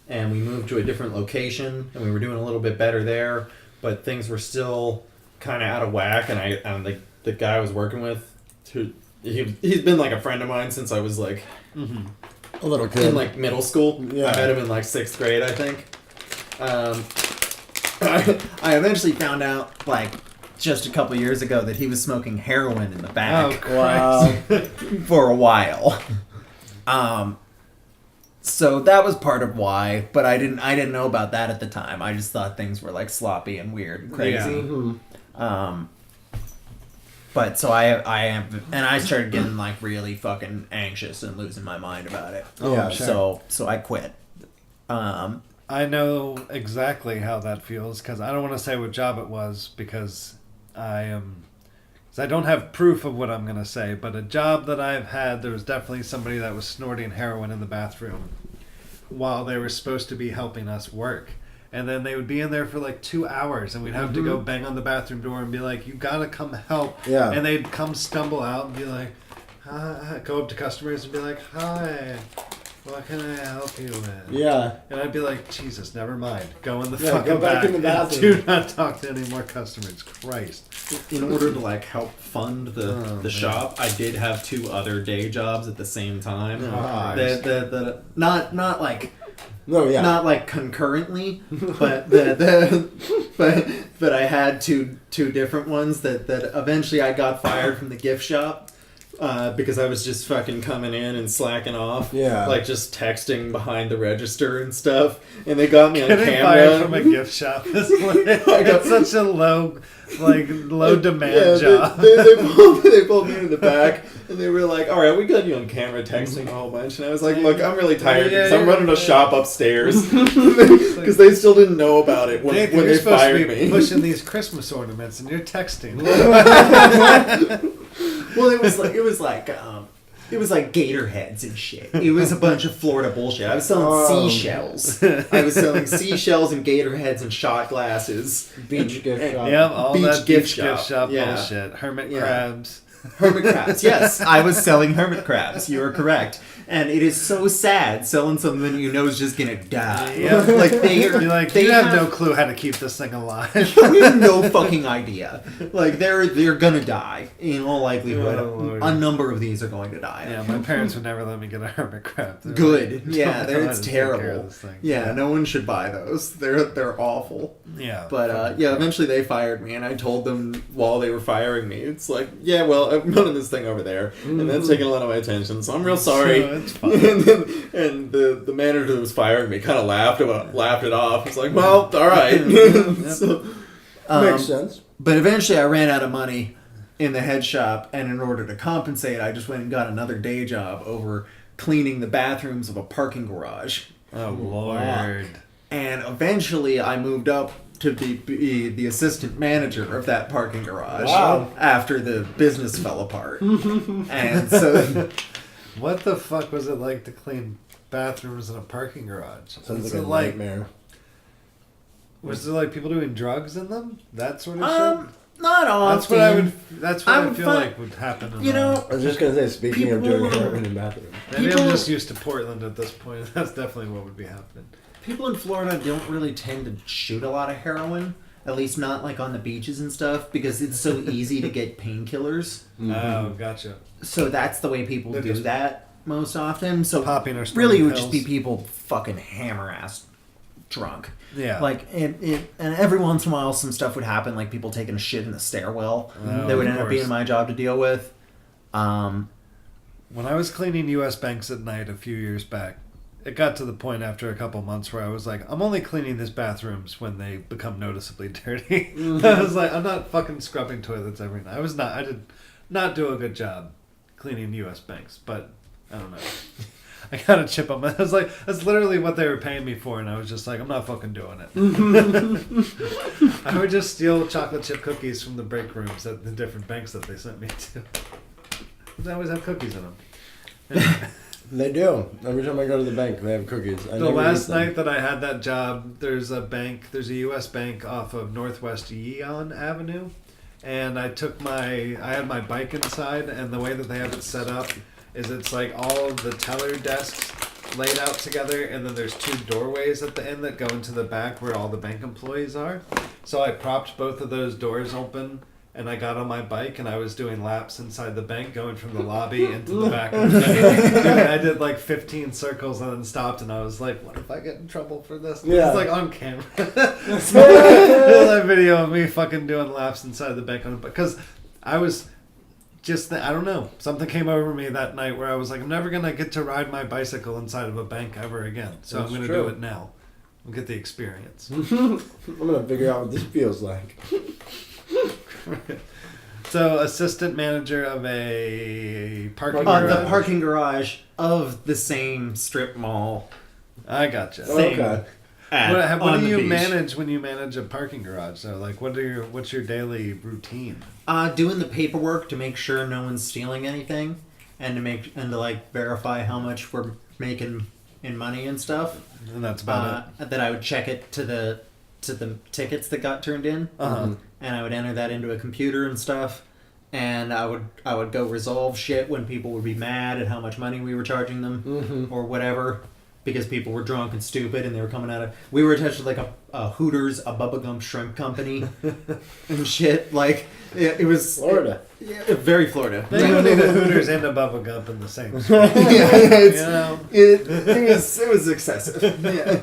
And we moved to a different location, and we were doing a little bit better there, but things were still kind of out of whack. And the guy I was working with, he's been like a friend of mine since I was like A little kid. in like middle school. Yeah. I met him in like 6th grade, I think. I eventually found out like just a couple years ago that he was smoking heroin in the Oh, back Christ. for a while. So that was part of why, but I didn't know about that at the time. I just thought things were like sloppy and weird and crazy. Mm-hmm. But so I started getting like really fucking anxious and losing my mind about it. Oh, Yeah, sure. So I quit. I know exactly how that feels because I don't want to say what job it was because I don't have proof of what I'm going to say, but a job that I've had, there was definitely somebody that was snorting heroin in the bathroom while they were supposed to be helping us work. And then they would be in there for like 2 hours and we'd have to go bang on the bathroom door and be like, you got to come help. Yeah. And they'd come stumble out and be like, hi, go up to customers and be like, hi, what can I help you with? Yeah. And I'd be like, Jesus, never mind. Go in the Yeah, fucking go back in the and bathroom. do not talk to any more customers. Christ. In order to like help fund the man. shop, I did have 2 other day jobs at the same time. Ah. That not like No, yeah. not like concurrently, but but I had two different ones that eventually I got fired from the gift shop because I was just fucking coming in and slacking off. Yeah. Like just texting behind the register and stuff. And they got me on Getting camera. fired from a gift shop is it's such a low demand job. They pulled me into the back and they were like, all right, we got you on camera texting a whole bunch. And I was like, look, I'm really tired because I'm running a shop upstairs. Because they still didn't know about it when Nathan, you're they supposed fired to be me. pushing these Christmas ornaments and you're texting. Well, it was like gator heads and shit. It was a bunch of Florida bullshit. I was selling seashells. I was selling seashells and gator heads and shot glasses. Beach gift shop. Yep, all Beach that gift beach gift shop Yeah. bullshit. Hermit Yeah. crabs. Hermit crabs. Yes, I was selling hermit crabs. You are correct. And it is so sad selling something that you know is just gonna die. Yep. Like You're like, you have no clue how to keep this thing alive. We have no fucking idea. Like they're gonna die in all likelihood. Oh, Lord. A number of these are going to die. Yeah, my parents would never let me get a hermit crab. They're Good. like, Yeah, "Don't know it's how to take care of terrible. this thing." Yeah, no one should buy those. They're awful. Yeah. But yeah, eventually they fired me, and I told them while they were firing me, it's like, yeah, well, I'm running this thing over there, and that's taking a lot of my attention, so I'm real sorry. So it's fine. and the manager who was firing me kind of laughed it off. It's like, well, all right. So, Makes sense. But eventually I ran out of money in the head shop, and in order to compensate, I just went and got another day job over cleaning the bathrooms of a parking garage. Oh, Lord. And eventually I moved up to be the assistant manager of that parking garage. Wow. After the business fell apart. And so What the fuck was it like to clean bathrooms in a parking garage? Sounds Was like it a like nightmare. Was there like people doing drugs in them? That sort of shit? not often. That's what I would feel find- like would happen in You know, I was just gonna say, speaking of doing People- heroin in bathrooms. maybe people- I'm just used to Portland at this point. That's definitely what would be happening. people in Florida don't really tend to shoot a lot of heroin. At least not like on the beaches and stuff, because it's so easy to get painkillers. Oh, gotcha. So that's the way people They're do just that most often. So popping or really, it snorting would just be pills. people fucking hammer ass drunk. Yeah. Like and every once in a while, some stuff would happen, like people taking a shit in the stairwell. Oh, that would of end up course. being my job to deal with. When I was cleaning U.S. banks at night a few years back, it got to the point after a couple months where I was like, I'm only cleaning these bathrooms when they become noticeably dirty. I was like, I'm not fucking scrubbing toilets every night. I did not do a good job cleaning U.S. banks, but I don't know. I got a chip on my... I was like, that's literally what they were paying me for, and I was just like, I'm not fucking doing it. I would just steal chocolate chip cookies from the break rooms at the different banks that they sent me to. They always have cookies in them. They do. Every time I go to the bank, they have cookies. I The never last eat them. night that I had that job, there's a U.S. bank off of Northwest Yeon Avenue, and I had my bike inside, and the way that they have it set up is it's like all of the teller desks laid out together, and then there's two doorways at the end that go into the back where all the bank employees are. So I propped both of those doors open, and I got on my bike, and I was doing laps inside the bank, going from the lobby into the back of the bank. I did like 15 circles and then stopped, and I was like, what if I get in trouble for this? This Yeah. is like on camera. So there's a video of me fucking doing laps inside the bank, because I was just, I don't know, something came over me that night where I was like, I'm never going to get to ride my bicycle inside of a bank ever again. So That's I'm going to true. do it now. I'll get the experience. I'm gonna figure out what this feels like. So, assistant manager of a parking garage. The parking garage of the same strip mall. I gotcha. Thing. Okay. At, What on do the you beach. manage when you manage a parking garage? So, like, what's your daily routine? Doing the paperwork to make sure no one's stealing anything, and to like verify how much we're making in money and stuff. And that's about it. That I would check it to the tickets that got turned in, Uh-huh. and I would enter that into a computer and stuff. And I would go resolve shit when people would be mad at how much money we were charging them or whatever, because people were drunk and stupid and they were coming out of. We were attached to like a Hooters, a Bubba Gump shrimp company, and shit. Like it was Florida. very Florida. They don't need a Hooters and a Bubba Gump in the same spot. It's- You know? it was excessive. Yeah.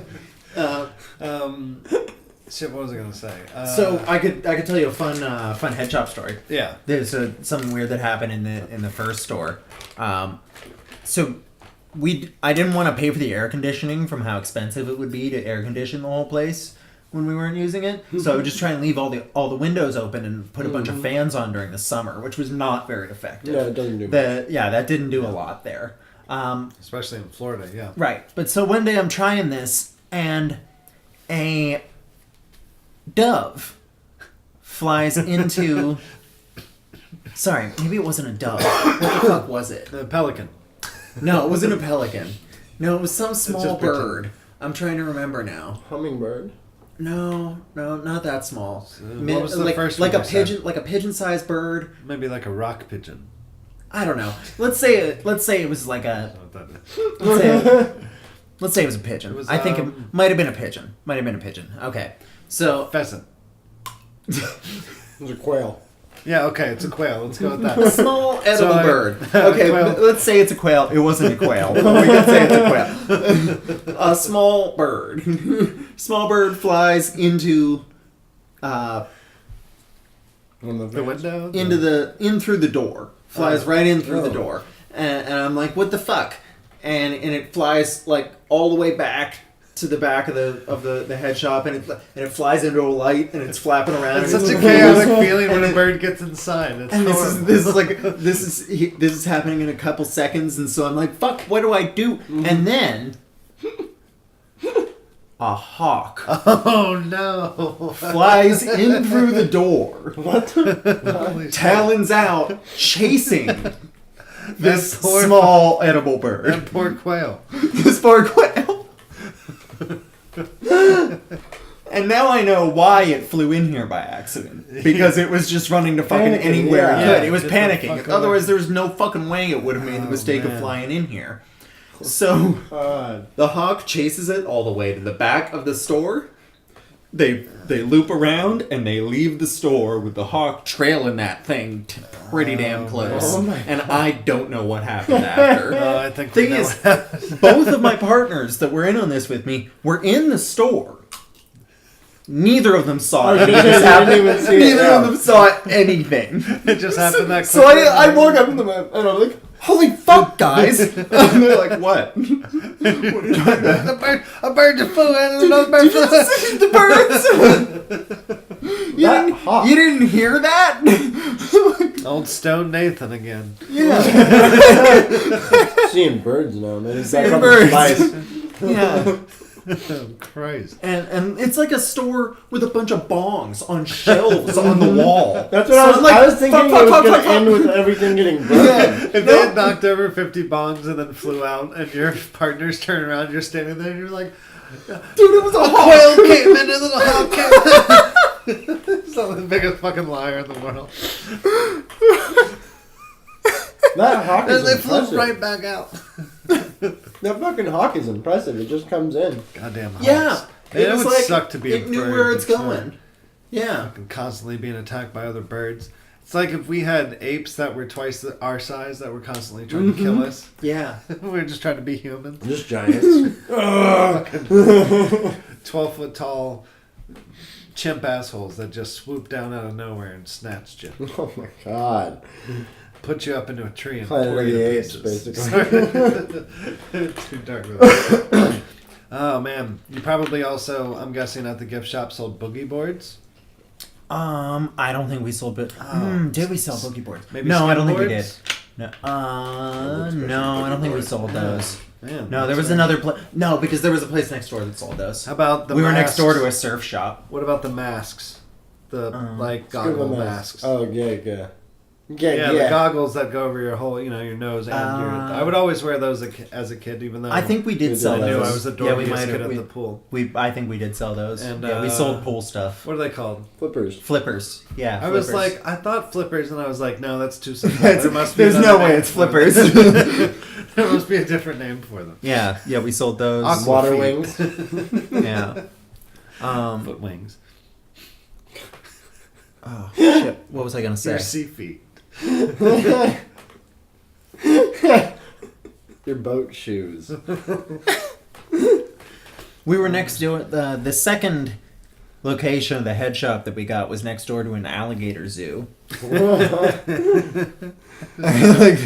Shit, what was I gonna say? So I could tell you a fun head shop story. Yeah. There's something weird that happened in the first store. So I didn't want to pay for the air conditioning from how expensive it would be to air condition the whole place when we weren't using it. So I would just try and leave all the windows open and put a bunch of fans on during the summer, which was not very effective. No, it doesn't do much. That didn't do a lot there. Especially in Florida, yeah. Right. But so one day I'm trying this and a dove flies into... Sorry, maybe it wasn't a dove. What the fuck was it? The pelican. No, it wasn't a pelican. No, it was some small just bird. I'm trying to remember now. Hummingbird. No, not that small. What was the first one like a you said? pigeon, like a pigeon-sized bird. Maybe like a rock pigeon. I don't know. Let's say it was like a. That's what that is. Let's say it was a pigeon. It was, I think it might have been a pigeon. Okay. So Pheasant. It was a quail. Yeah, okay, it's a quail. Let's go with a that. small edible So, bird. Okay, quail. let's say it's a quail. It wasn't a quail. We can say it's a quail. A small bird. Small bird flies into On The window? in through the door. Flies right in through the door. And I'm like, what the fuck? And it flies like all the way back to the back of the head shop, and it flies into a light, and it's flapping around. It's and such a it's chaotic feeling when a bird gets inside. It's And horrible. this is happening in a couple seconds, and so I'm like, fuck, what do I do? And then a hawk Oh no! flies in through the door, Holy shit. talons out, chasing this That poor- small edible bird. That poor quail. This poor quail. And now I know why it flew in here by accident. Because it was just running to fucking Panicking, anywhere yeah. it could. It was Get the panicking. fuck Otherwise, away. there's no fucking way it would have made the Oh, mistake of man. flying in here. So, God. the hawk chases it all the way to the back of the store. They loop around and they leave the store with the hawk trailing that thing pretty damn close. Oh my and I don't know what happened after. I think we Thing know is, what happened. both of my partners that were in on this with me were in the store. Neither of them saw any of this They happen. didn't even see it, Neither yeah. of them saw anything. It just happened that So quickly. I walk up to them and I'm like, "Holy fuck, guys!" And they're like, "What? What are you talking about?" A bird just flew in and another bird flew in. The birds. Hawk. You didn't hear that? Old Stone Nathan again. Yeah. Seeing birds now, man. It's Seeing like birds. birds. Yeah. Oh, Christ. And it's like a store with a bunch of bongs on shelves on the wall. That's what So I was. I'm like, I was thinking fuck, it was fuck, gonna fuck, fuck. end with everything getting broken. Yeah. If they had knocked over 50 bongs and then flew out, and your partners turn around, you're standing there, and you're like, Dude, it was a hawk. quail came in, a little hawk came in. It's not the biggest fucking liar in the world. That hawk is And they flew impressive. right back out. That fucking hawk is impressive. It just comes in. Goddamn hawks. Yeah. Man, it was would like, suck to be a it knew bird where it's that's, going. Yeah. fucking constantly being attacked by other birds. It's like if we had apes that were twice our size that were constantly trying to kill us. Yeah. We were just trying to be humans. Just giants. 12-foot tall chimp assholes that just swoop down out of nowhere and snatched you. Oh my god. Put you up into a tree and Planet pour of you the to Apes, pieces. basically. Too dark. for that. Oh man, you probably also, I'm guessing, at the gift shop sold boogie boards. I don't think we sold it. Did we sell boogie boards? Maybe no, I skin don't think we did. boards? No, no, I don't think we sold those. Man, No, there was that's another place. No, because there was a place next door that sold those. How about the We were next masks? door to a surf shop. What about the masks? The like Good one, goggle man. masks. Oh, yeah. Yeah, the goggles that go over your whole, your nose and your. I would always wear those as a kid, even though I think we did We sell did. I those. knew I was the Yeah, we dorkiest might kid have. at the pool. I think we did sell those. And, yeah, we sold pool stuff. What are they called? Flippers. Flippers. Yeah. I was flippers. like, I thought flippers, and I was like, no, that's too simple. There must be There's another no way name it's for them. flippers. There must be a different name for them. yeah, we sold those. Aqua Water feet. wings. Yeah. Foot wings. Oh shit! What was I gonna say? Your sea feet. Your boat shoes. We were next to it. The second location of the head shop that we got was next door to an alligator zoo. Like,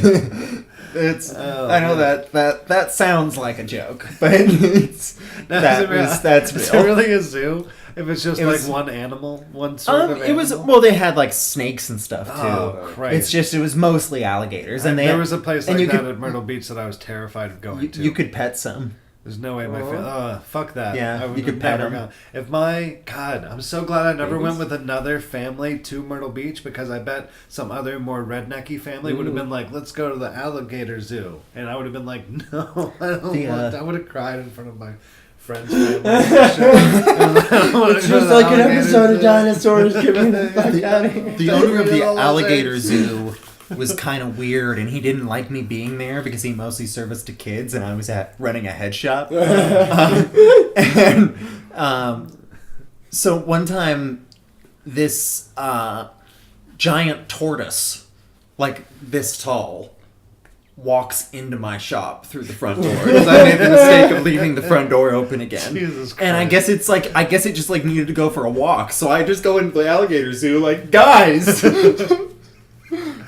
it's. I know that sounds like a joke, but that's real. Is it really a zoo? If it's just It was- one animal, one sort of animal? It was they had like snakes and stuff too. Oh, Christ. It was mostly alligators, and there was a place and like you that could- at Myrtle Beach that I was terrified of going to. you could pet some. There's no way my family. Fuck that. Yeah, I would you could have pet never 'em. gone. If my God, I'm so glad I never Babies? went with another family to Myrtle Beach because I bet some other more rednecky family would have been like, "Let's go to the Alligator Zoo," and I would have been like, "No, I don't want." I would have cried in front of my friends' family. It's just like an episode of Dinosaurs. Get me the fuck out of here. The owner of the alligator zoo was kind of weird, and he didn't like me being there because he mostly serviced to kids, and I was running a head shop. So one time, this giant tortoise, like this tall, walks into my shop through the front door because I made the mistake of leaving the front door open again. Jesus And I Christ. guess it just like needed to go for a walk, so I just go into the alligator zoo like, guys.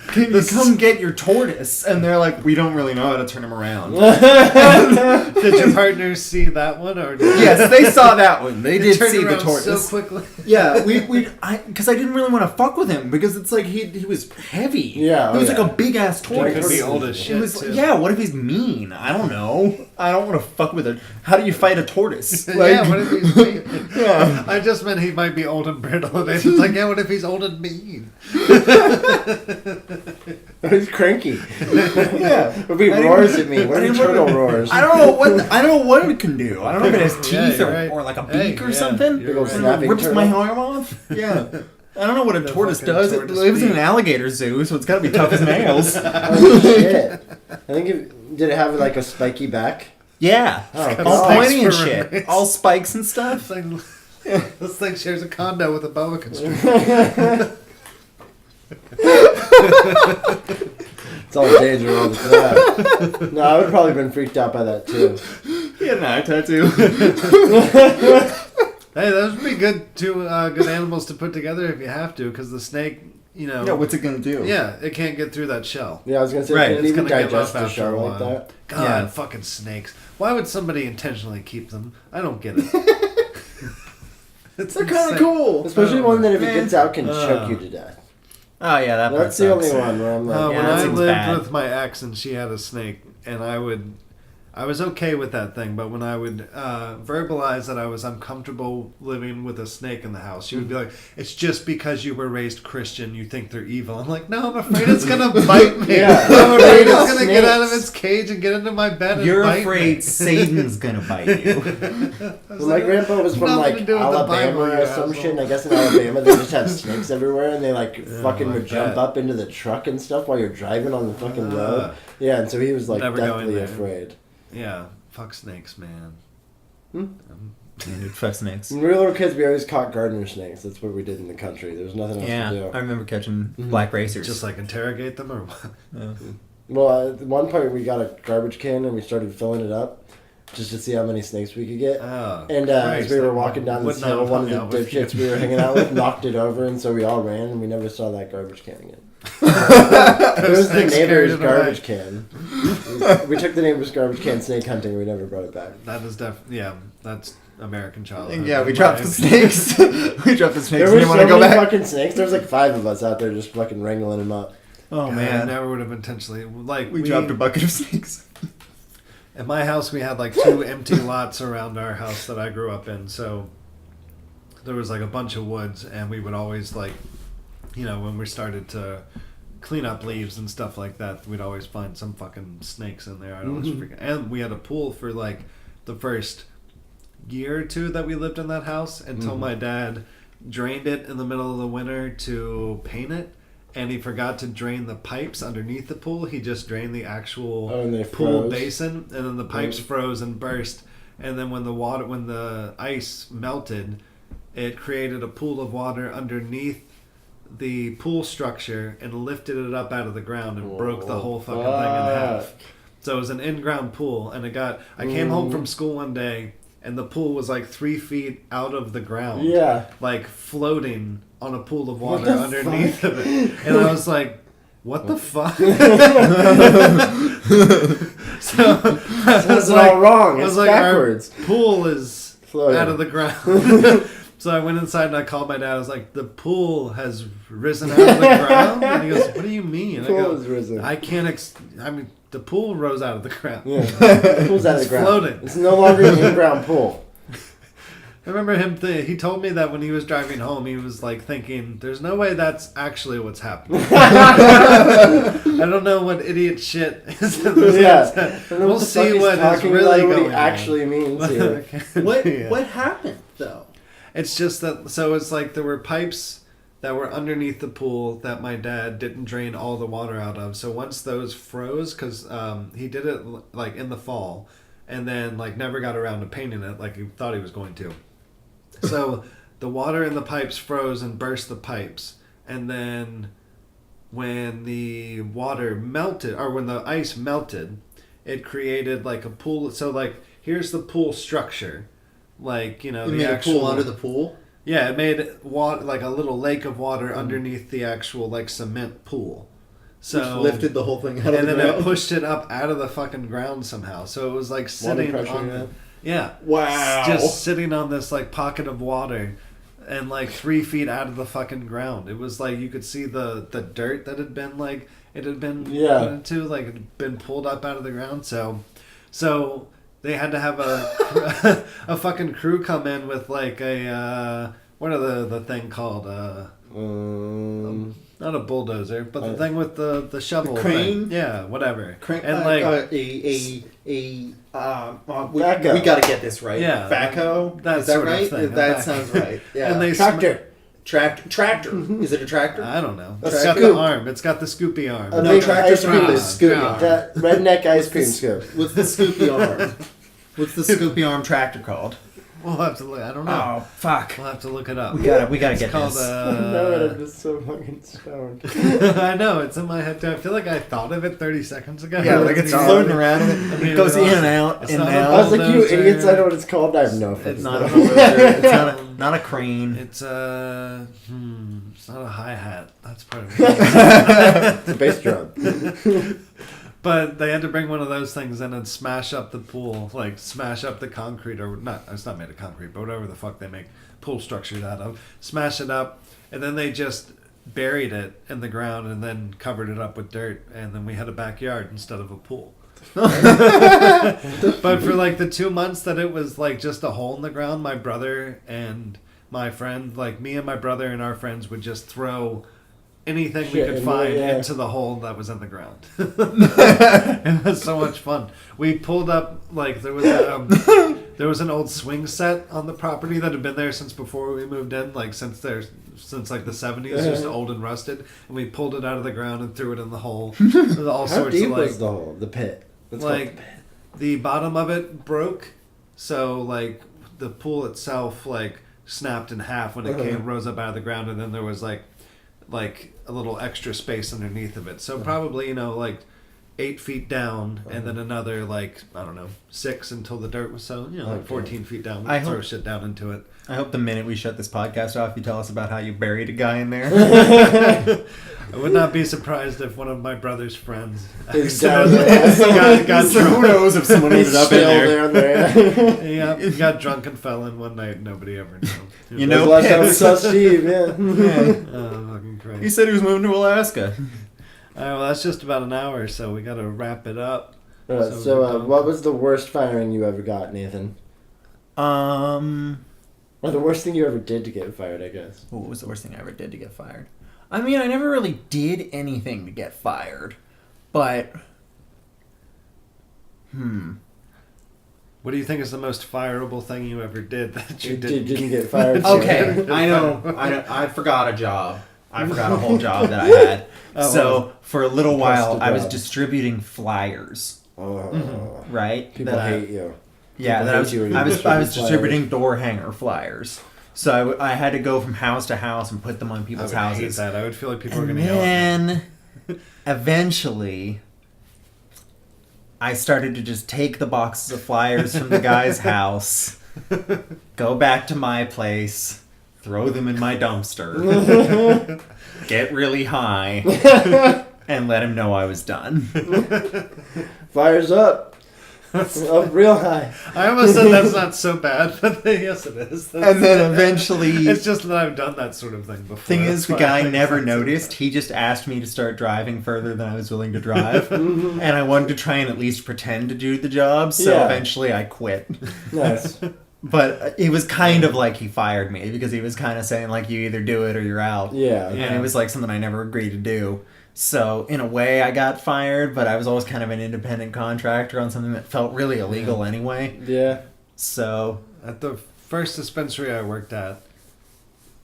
Can you come get your tortoise? And they're like, we don't really know how to turn him around. Did your partners see that one or? Yes, they saw that one. They did Turned see the around tortoise. so quickly. Yeah, because I didn't really want to fuck with him because it's like he was heavy. Yeah, he was yeah. like a big ass tortoise. Could be old as It shit. was, too. yeah, what if he's mean? I don't know. I don't want to fuck with it. How do you fight a tortoise? Like, Yeah, what if he's mean? Yeah. I just meant he might be old and brittle. And it's like, yeah, what if he's old and mean? He's cranky. Yeah. What if he roars at me? What if he turtle roars? I don't know what it can do. I don't know if it has Yeah, teeth you're right. or like a Hey, beak or yeah, something. you're Big old right. snapping Rips turtle. my arm off. Yeah. I don't know what a The tortoise fucking does. It tortoise lives in beak. an alligator zoo, so it's got to be tough as nails. Oh shit! I think did it have like a spiky back? Yeah. Oh, got All God. pointy and spikes for shit. remains. All spikes and This stuff. thing, this thing shares a condo with a boa constrictor. It's all danger all the time. No, I would have probably been freaked out by that too. He had an eye tattoo. Hey, those would be good good animals to put together if you have to, because the snake, Yeah, what's it gonna do? yeah, it can't get through that shell. Yeah, I was gonna say, Right, can it it's even gonna give digest up a after shell a like while. that? God, Yeah. fucking snakes. Why would somebody intentionally keep them? I don't get it. They're kind of cool. Especially Oh, one that if it man. gets out can choke you to death. Oh yeah, that part That's the only sucks. one where I'm like, When that I seems lived bad. with my ex and she had a snake, and I was okay with that thing, but when I would verbalize that I was uncomfortable living with a snake in the house, she would be like, "It's just because you were raised Christian, you think they're evil." I'm like, "No, I'm afraid it's gonna bite me. Yeah. I'm afraid it's gonna Snakes. get out of its cage and get into my bed and You're bite me." afraid Satan's gonna bite you. I was well, my like, grandpa was from "Nothing like to do with the Alabama Bible, you or some asshole." shit, and I guess in Alabama they just have snakes everywhere, and they like fucking I would jump bet. up into the truck and stuff while you're driving on the fucking road. Yeah, and so he was like Never going deathly there. afraid. Yeah, fuck snakes, man. Dude, fuck snakes. When we were little kids, we always caught gardener snakes. That's what we did in the country. There was nothing else Yeah, to do. I remember catching black racers. Just like interrogate them or what? Yeah. Well, at one point we got a garbage can and we started filling it up just to see how many snakes we could get. Oh, And Christ, as we were that walking down would this not hill, have one of hung the out with you. dipshits we were hanging out with knocked it over, and so we all ran, and we never saw that garbage can again. It was the Snakes carried neighbor's it away. garbage can. We took the neighbor's garbage can snake hunting. We never brought it back. That is that's American childhood. Yeah, we dropped the snakes. We dropped the snakes. There And were you so want to go many back? fucking snakes. There was like 5 of us out there just fucking wrangling them up. Oh God, I man, never would have intentionally we dropped a bucket of snakes. At my house, we had like 2 empty lots around our house that I grew up in. So there was like a bunch of woods, and we would always when we started to clean up leaves and stuff like that, we'd always find some fucking snakes in there. I'd always freaking. And we had a pool for like the first year or 2 that we lived in that house until my dad drained it in the middle of the winter to paint it. And he forgot to drain the pipes underneath the pool. He just drained the actual and they pool froze. basin, and then the pipes froze and burst. And then when the ice melted, it created a pool of water underneath the pool structure and lifted it up out of the ground and broke the whole fucking thing in half. So it was an in-ground pool, and I came home from school one day, and the pool was like 3 feet out of the ground. Yeah. Like floating on a pool of water the underneath fuck? of it. And I was like, what the fuck? So That's all wrong. It's backwards. our pool is Floating. out of the ground. So I went inside and I called my dad. I was like, the pool has risen out of the ground? And he goes, what do you mean? And Pool I go, has risen. I can't, I mean, the pool rose out of the ground. Yeah. The pool's out of the It's ground. floating. It's no longer an in-ground pool. I remember him, he told me that when he was driving home, he was like thinking, there's no way that's actually what's happening. I don't know what idiot shit is. Yeah. I don't know We'll what the see fuck what he's is talking really about, what going he on. actually means here. What happened though? It's just that, so it's like there were pipes that were underneath the pool that my dad didn't drain all the water out of. So once those froze, because he did it like in the fall, and then like never got around to painting it like he thought he was going to. So the water in the pipes froze and burst the pipes, and then when the water melted, or when the ice melted, it created like a pool. So like here's the pool structure, like, you know, You the made actual a pool under the pool? Yeah, it made water like a little lake of water underneath the actual like cement pool. So Which lifted the whole thing out of and the then ground? it pushed it up out of the fucking ground somehow. So it was like Water sitting pressure, on yeah. yeah. Wow. Just sitting on this like pocket of water and like 3 feet out of the fucking ground. It was like you could see the dirt that had been like it had been put into, like it had been pulled up out of the ground. So they had to have a a fucking crew come in with like a what are the thing called not a bulldozer, but the thing with the shovel. crane? Thing. Yeah, whatever. Crank, and like we Backhoe. got to get this right. Yeah, Backhoe? that Is that sort of right? thing. That Back- sounds right. Yeah. And they Tractor. Tractor. Is it a tractor? I don't know. A It's got scoop. the arm. It's got the scoopy arm. A No, big tractor's ice cream not. scoop. God. That redneck ice cream scoop. What's the scoopy arm? What's the scoopy arm tractor called? We'll have to look. I don't know. Oh fuck! We'll have to look it up. We gotta It's get called. this. No, I'm just so fucking stoned. I know it's in my head too. I feel like I thought of it 30 seconds ago. Yeah, like it's floating around. And I mean, it goes in it's and out, it's in and not a I out. was like, you bulldozer. idiots, I know what it's called. I have no fucking It's not a clue. bulldozer. It's not a crane. It's it's not a hi hat. That's part of it. It's a bass drum. But they had to bring one of those things in and smash up the pool, like smash up the concrete, or not. It's not made of concrete, but whatever the fuck they make pool structures out of. Smash it up, and then they just buried it in the ground and then covered it up with dirt, and then we had a backyard instead of a pool. But for like the 2 months that it was like just a hole in the ground, my brother and my friend, like me and my brother and our friends, would just throw anything we Shit could in find there, yeah. into the hole that was in the ground. It was so much fun. We pulled up like there was an old swing set on the property that had been there since before we moved in, like since like the 70s, just old and rusted. And we pulled it out of the ground and threw it in the hole. With all How sorts deep of like was the hole? The pit. Let's call it like the bottom of it broke, so like the pool itself like snapped in half when it rose up out of the ground, and then there was like a little extra space underneath of it. So probably, you know, like 8 feet down, and then another like, I don't know, 6 until the dirt was so, you know, like 14 feet down. I We throw hope- shit down into it. I hope the minute we shut this podcast off, you tell us about how you buried a guy in there. I would not be surprised if one of my brother's friends Is down there. got So who drunk. knows if someone ended up in Still there? down there. Yeah, got drunk and fell in one night. Nobody ever knew. You That know, was the last time we Pitts. saw Steve, yeah. Oh, fucking Christ. He said he was moving to Alaska. All right, well, that's just about an hour, so we got to wrap it up. So, what was the worst firing you ever got, Nathan? Or the worst thing you ever did to get fired, I guess. What was the worst thing I ever did to get fired? I mean, I never really did anything to get fired, but What do you think is the most fireable thing you ever did that you Didn't didn't? get fired. okay, I know. I forgot a job. I forgot a whole job that I had. Oh, So wow. for a little while, Trusted I was job. distributing flyers. Oh, Right? people That I- hate you. Yeah, People that hate you when you I was distribute distributing door hanger flyers. So I had to go from house to house and put them on I people's would hate houses. that. I would feel like people were And going to yell at me. then eventually I started to just take the boxes of flyers from the guy's house Go back to my place, throw them in my dumpster, get really high, and let him know I was done. Fires up. Up real high. I almost said that's not so bad, but yes, it is. And then eventually... It's just that I've done that sort of thing before. Thing is, the That's why guy I think never it's not so noticed. bad. He just asked me to start driving further than I was willing to drive. And I wanted to try and at least pretend to do the job, so Yeah. eventually I quit. Nice. But it was kind of like he fired me, because he was kind of saying, like, you either do it or you're out. Yeah. And it was like something I never agreed to do. So, in a way, I got fired, but I was always kind of an independent contractor on something that felt really illegal anyway. Yeah. So, At the first dispensary I worked at,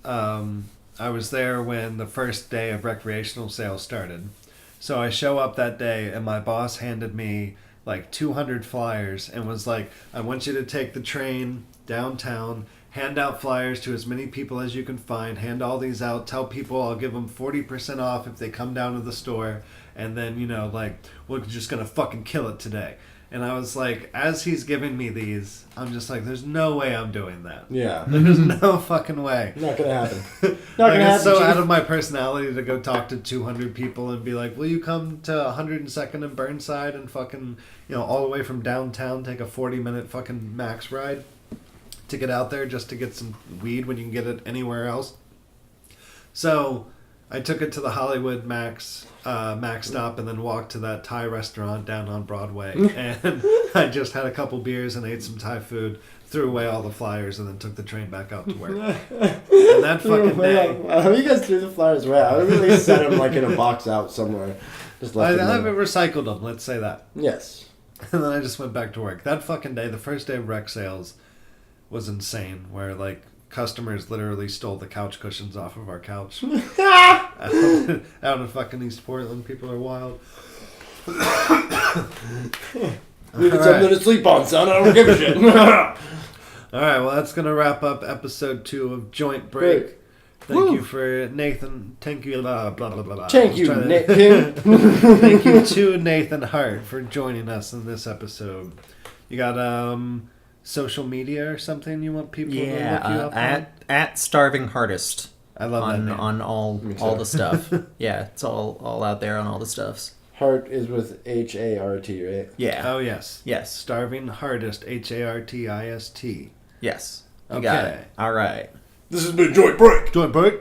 I was there when the first day of recreational sales started. So I show up that day, and my boss handed me like 200 flyers and was like, I want you to take the train downtown, hand out flyers to as many people as you can find, hand all these out, tell people I'll give them 40% off if they come down to the store, and then, like, we're just gonna fucking kill it today. And I was like, as he's giving me these, I'm just like, there's no way I'm doing that. Yeah. There's no fucking way. Not gonna happen. Not gonna like, happen, it's so Chief. out of my personality to go talk to 200 people and be like, will you come to 102nd and Burnside and fucking, all the way from downtown, take a 40-minute fucking max ride to get out there just to get some weed when you can get it anywhere else? So I took it to the Hollywood Max stop and then walked to that Thai restaurant down on Broadway. And I just had a couple beers and ate some Thai food, threw away all the flyers, and then took the train back out to work. And that fucking day... How you guys threw the flyers away? I would really set them like in a box out somewhere. Just I left them haven't there. recycled them, let's say that. Yes. And then I just went back to work. That fucking day, the first day of rec sales, was insane, where, like, customers literally stole the couch cushions off of our couch. Out in fucking East Portland, people are wild. We need something to sleep on, son. I don't give a shit. All right, well, that's going to wrap up episode 2 of Joint Break. Break. Thank Woo. you for Nathan. Thank you, blah, blah, blah, blah. Thank you, Nathan. Thank you to Nathan Hart for joining us in this episode. You got social media or something you want people to look you up on? at Starving Hardest. I love that name. on all the stuff. Yeah, it's all out there on all the stuffs. Heart is with H-A-R-T, right? Yeah. Oh, yes. Yes. Starving Hardest, Hartist. Yes. You Okay. got it. All right. This has been Joint Break. Joint Break.